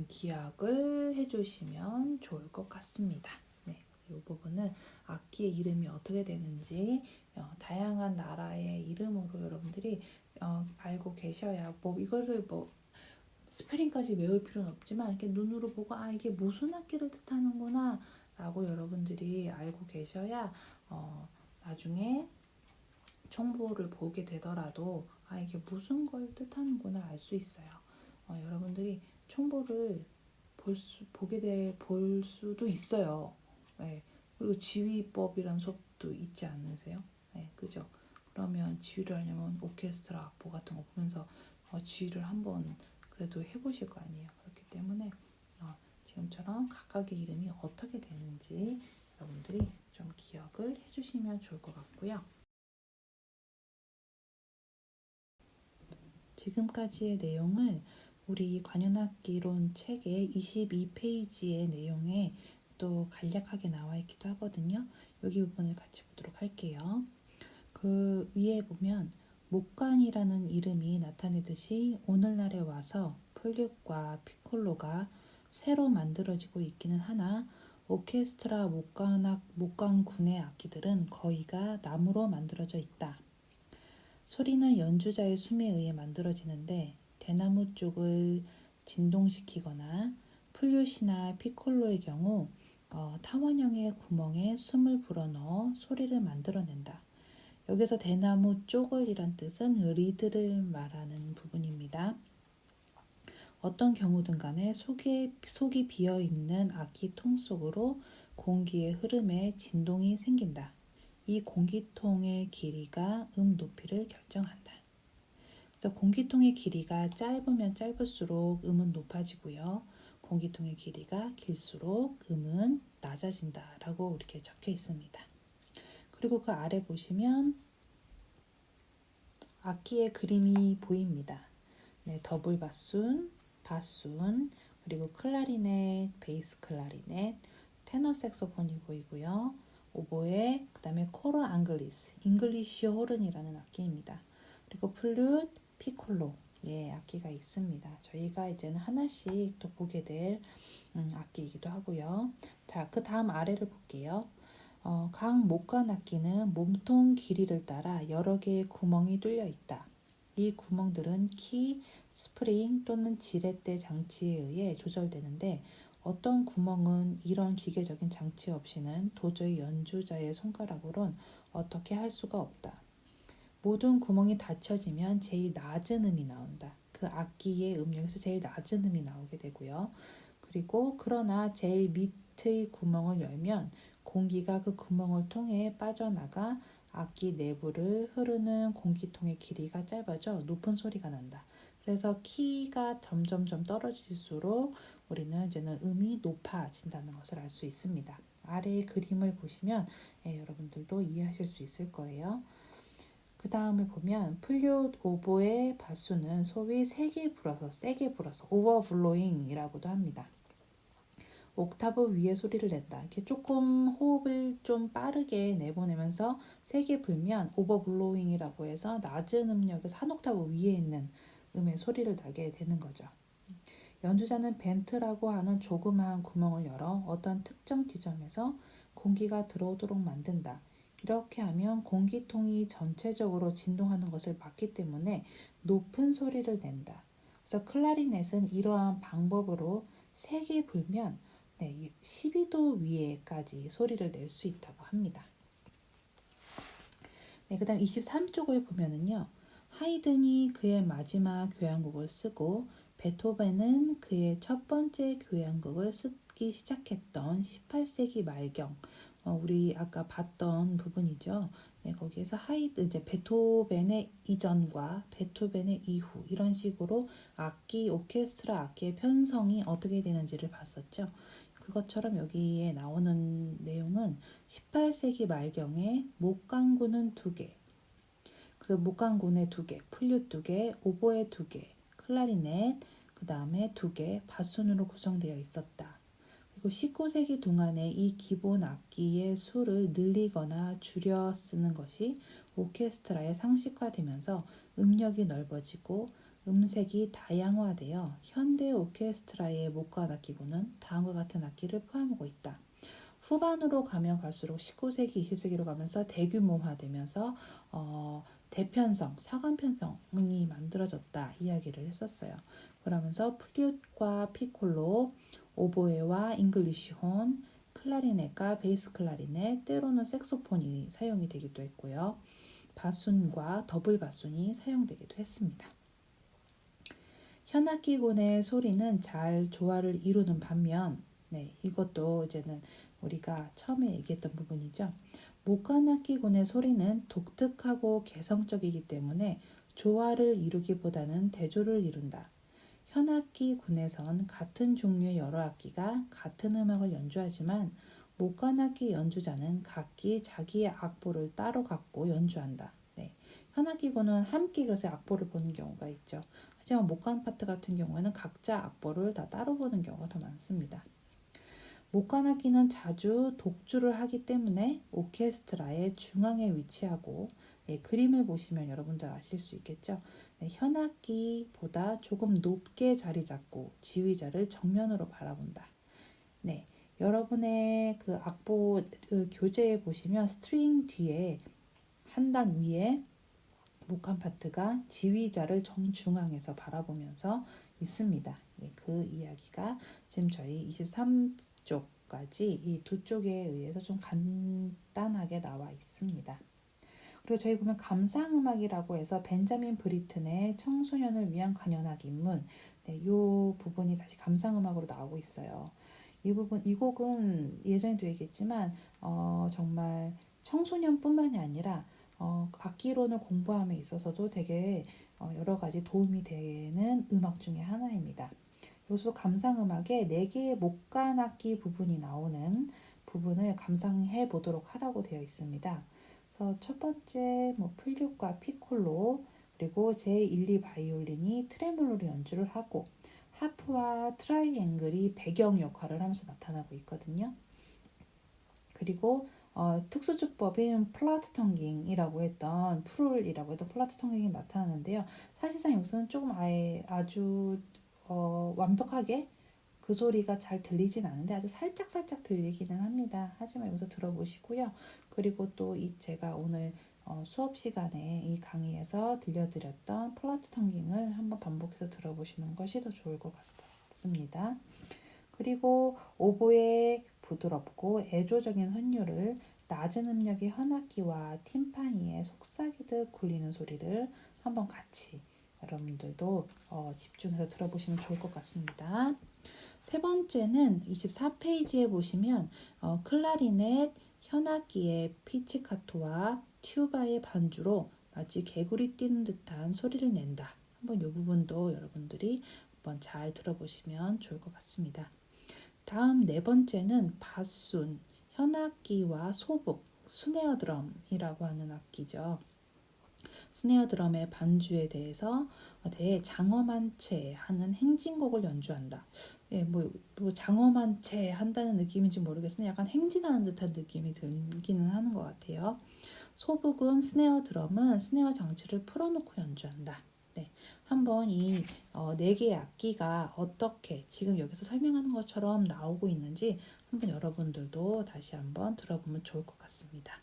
S1: 기억을 해주시면 좋을 것 같습니다. 네, 이 부분은 악기의 이름이 어떻게 되는지 다양한 나라의 이름으로 여러분들이 알고 계셔야 뭐 이거를 뭐 스페링까지 외울 필요는 없지만 이렇게 눈으로 보고 이게 무슨 악기를 뜻하는구나 라고 여러분들이 알고 계셔야 나중에 총보를 보게 되더라도 이게 무슨 걸 뜻하는구나 알 수 있어요. 여러분들이 총보를 볼 수도 있어요. 네. 그리고 지휘법이라는 수업도 있지 않으세요? 네, 그죠? 그러면 지휘를 하려면 오케스트라 악보 같은 거 보면서 지휘를 한번 그래도 해보실 거 아니에요. 그렇기 때문에 지금처럼 각각의 이름이 어떻게 되는지 여러분들이 좀 기억을 해주시면 좋을 것 같고요. 지금까지의 내용을 우리 관현악기론 책의 22페이지의 내용에 또 간략하게 나와 있기도 하거든요. 여기 부분을 같이 보도록 할게요. 그 위에 보면 목관이라는 이름이 나타내듯이 오늘날에 와서 플룻과 피콜로가 새로 만들어지고 있기는 하나 오케스트라 목관군의 악기들은 거의가 나무로 만들어져 있다. 소리는 연주자의 숨에 의해 만들어지는데 대나무 쪽을 진동시키거나 플룻이나 피콜로의 경우 타원형의 구멍에 숨을 불어넣어 소리를 만들어낸다. 여기서 대나무 쪼글이란 뜻은 리드를 말하는 부분입니다. 어떤 경우든 간에 속이 비어있는 악기통 속으로 공기의 흐름에 진동이 생긴다. 이 공기통의 길이가 높이를 결정한다. 그래서 공기통의 길이가 짧으면 짧을수록 음은 높아지고요. 공기통의 길이가 길수록 음은 낮아진다라고 이렇게 적혀 있습니다. 그리고 그 아래 보시면 악기의 그림이 보입니다. 네, 더블 바순, 바순, 그리고 클라리넷, 베이스 클라리넷, 테너 색소폰이 보이고요. 오보에, 그 다음에 코르 앙글리스, 잉글리시 호른이라는 악기입니다. 그리고 플룻, 피콜로, 악기가 있습니다. 저희가 이제는 하나씩 또 보게 될 악기이기도 하고요. 자, 그 다음 아래를 볼게요. 각 목관 악기는 몸통 길이를 따라 여러 개의 구멍이 뚫려 있다. 이 구멍들은 키, 스프링 또는 지렛대 장치에 의해 조절되는데 어떤 구멍은 이런 기계적인 장치 없이는 도저히 연주자의 손가락으론 어떻게 할 수가 없다. 모든 구멍이 닫혀지면 제일 낮은 음이 나온다. 그 악기의 음역에서 제일 낮은 음이 나오게 되고요. 그리고 그러나 제일 밑의 구멍을 열면 공기가 그 구멍을 통해 빠져나가 악기 내부를 흐르는 공기통의 길이가 짧아져 높은 소리가 난다. 그래서 키가 점점점 떨어질수록 우리는 이제는 음이 높아진다는 것을 알 수 있습니다. 아래의 그림을 보시면 여러분들도 이해하실 수 있을 거예요. 그 다음에 보면 플룻, 오보의 바수는 소위 세게 불어서 세게 불어서 오버블로잉이라고도 합니다. 옥타브 위에 소리를 낸다. 이렇게 조금 호흡을 좀 빠르게 내보내면서 세게 불면 오버블로잉이라고 해서 낮은 음역에서 한 옥타브 위에 있는 음의 소리를 나게 되는 거죠. 연주자는 벤트라고 하는 조그마한 구멍을 열어 어떤 특정 지점에서 공기가 들어오도록 만든다. 이렇게 하면 공기통이 전체적으로 진동하는 것을 막기 때문에 높은 소리를 낸다. 그래서 클라리넷은 이러한 방법으로 세게 불면 12도 위에까지 소리를 낼 수 있다고 합니다. 그 다음 23쪽을 보면은요. 하이든이 그의 마지막 교향곡을 쓰고 베토벤은 그의 첫 번째 교향곡을 쓰기 시작했던 18세기 말경 우리 아까 봤던 부분이죠. 네, 거기에서 이제 베토벤의 이전과 베토벤의 이후 이런 식으로 오케스트라 악기의 편성이 어떻게 되는지를 봤었죠. 그것처럼 여기에 나오는 내용은 18세기 말경에 목강구는 2개, 그래서 목강군에 2개, 플룻 2개, 오보에 2개, 클라리넷 그 다음에 2개, 바순으로 구성되어 있었다. 그리고 19세기 동안에 이 기본 악기의 수를 늘리거나 줄여 쓰는 것이 오케스트라에 상식화되면서 음역이 넓어지고 음색이 다양화되어 현대 오케스트라의 목관 악기구는 다음과 같은 악기를 포함하고 있다. 후반으로 가면 갈수록 19세기, 20세기로 가면서 대규모화되면서 대편성, 사관편성이 만들어졌다 이야기를 했었어요. 그러면서 플룻과 피콜로, 오보에와 잉글리시 혼, 클라리넷과 베이스 클라리넷, 때로는 색소폰이 사용이 되기도 했고요. 바순과 더블 바순이 사용되기도 했습니다. 현악기군의 소리는 잘 조화를 이루는 반면, 이것도 이제는 우리가 처음에 얘기했던 부분이죠. 목관악기군의 소리는 독특하고 개성적이기 때문에 조화를 이루기보다는 대조를 이룬다. 현악기군에선 같은 종류의 여러 악기가 같은 음악을 연주하지만 목관악기 연주자는 각기 자기의 악보를 따로 갖고 연주한다. 현악기군은 함께 그래서 악보를 보는 경우가 있죠. 하지만 목관 파트 같은 경우에는 각자 악보를 다 따로 보는 경우가 더 많습니다. 목관악기는 자주 독주를 하기 때문에 오케스트라의 중앙에 위치하고 그림을 보시면 여러분들 아실 수 있겠죠. 현악기보다 조금 높게 자리 잡고 지휘자를 정면으로 바라본다. 여러분의 그 악보 교재에 보시면 스트링 뒤에 한 단 위에 목관 파트가 지휘자를 정중앙에서 바라보면서 있습니다. 그 이야기가 지금 저희 23쪽까지 이 두 쪽에 의해서 좀 간단하게 나와 있습니다. 그리고 저희 보면 감상음악이라고 해서 벤자민 브리튼의 청소년을 위한 관현악 입문, 이 부분이 다시 감상음악으로 나오고 있어요. 이 곡은 예전에도 얘기했지만 정말 청소년뿐만이 아니라 악기론을 공부함에 있어서도 되게 여러 가지 도움이 되는 음악 중에 하나입니다. 여기서 감상음악에 4개의 목관악기 부분이 나오는 부분을 감상해 보도록 하라고 되어 있습니다. 그래서 첫 번째 플룻과 피콜로 그리고 제1, 2 바이올린이 트레몰로로 연주를 하고 하프와 트라이앵글이 배경 역할을 하면서 나타나고 있거든요. 그리고 특수주법인 플라트 텅깅이라고 했던 프룰이라고 했던 플라트 텅깅이 나타나는데요. 사실상 여기서는 조금 아주 완벽하게 그 소리가 잘 들리진 않은데 아주 살짝 들리기는 합니다. 하지만 여기서 들어보시고요. 그리고 또 제가 오늘 수업 시간에 이 강의에서 들려드렸던 플라트 텅깅을 한번 반복해서 들어보시는 것이 더 좋을 것 같습니다. 그리고 오보의 부드럽고 애조적인 선율을 낮은 음역의 현악기와 팀파니에 속삭이듯 굴리는 소리를 한번 같이 여러분들도 집중해서 들어보시면 좋을 것 같습니다. 세 번째는 24페이지에 보시면 클라리넷, 현악기의 피치카토와 튜바의 반주로 마치 개구리 뛰는 듯한 소리를 낸다. 한번 이 부분도 여러분들이 한번 잘 들어보시면 좋을 것 같습니다. 다음 4번째는 바순, 현악기와 소북, 스네어 드럼이라고 하는 악기죠. 스네어 드럼의 반주에 대해서 장엄한 채 하는 행진곡을 연주한다. 뭐 장엄한 채 한다는 느낌인지 모르겠으나 약간 행진하는 듯한 느낌이 들기는 하는 것 같아요. 소북은 스네어 드럼은 스네어 장치를 풀어놓고 연주한다. 한번 이 4개의 악기가 어떻게 지금 여기서 설명하는 것처럼 나오고 있는지 한번 여러분들도 다시 한번 들어보면 좋을 것 같습니다.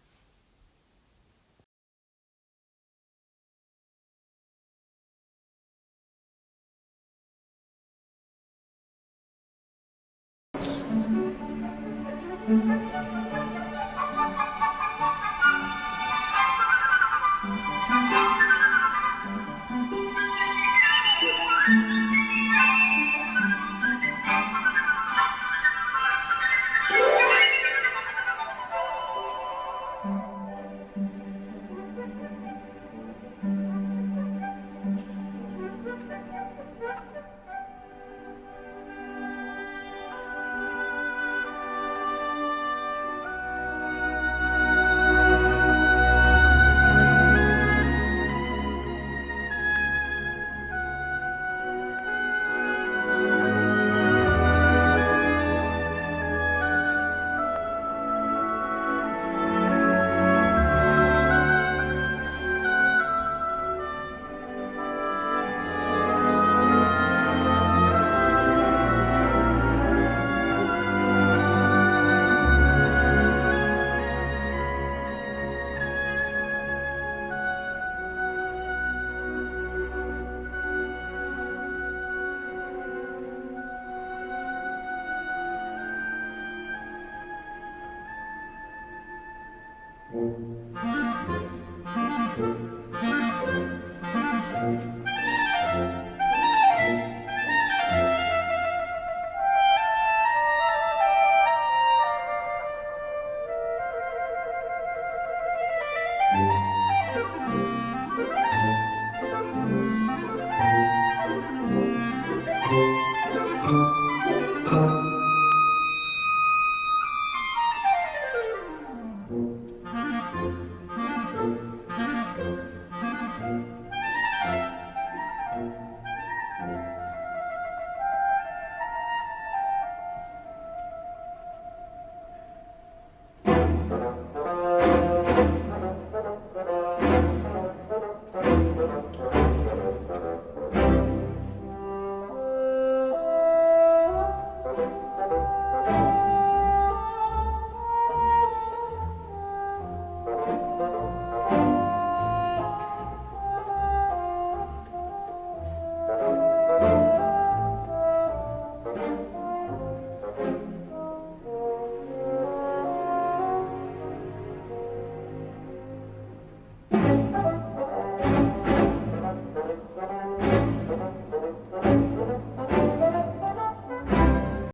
S2: Thank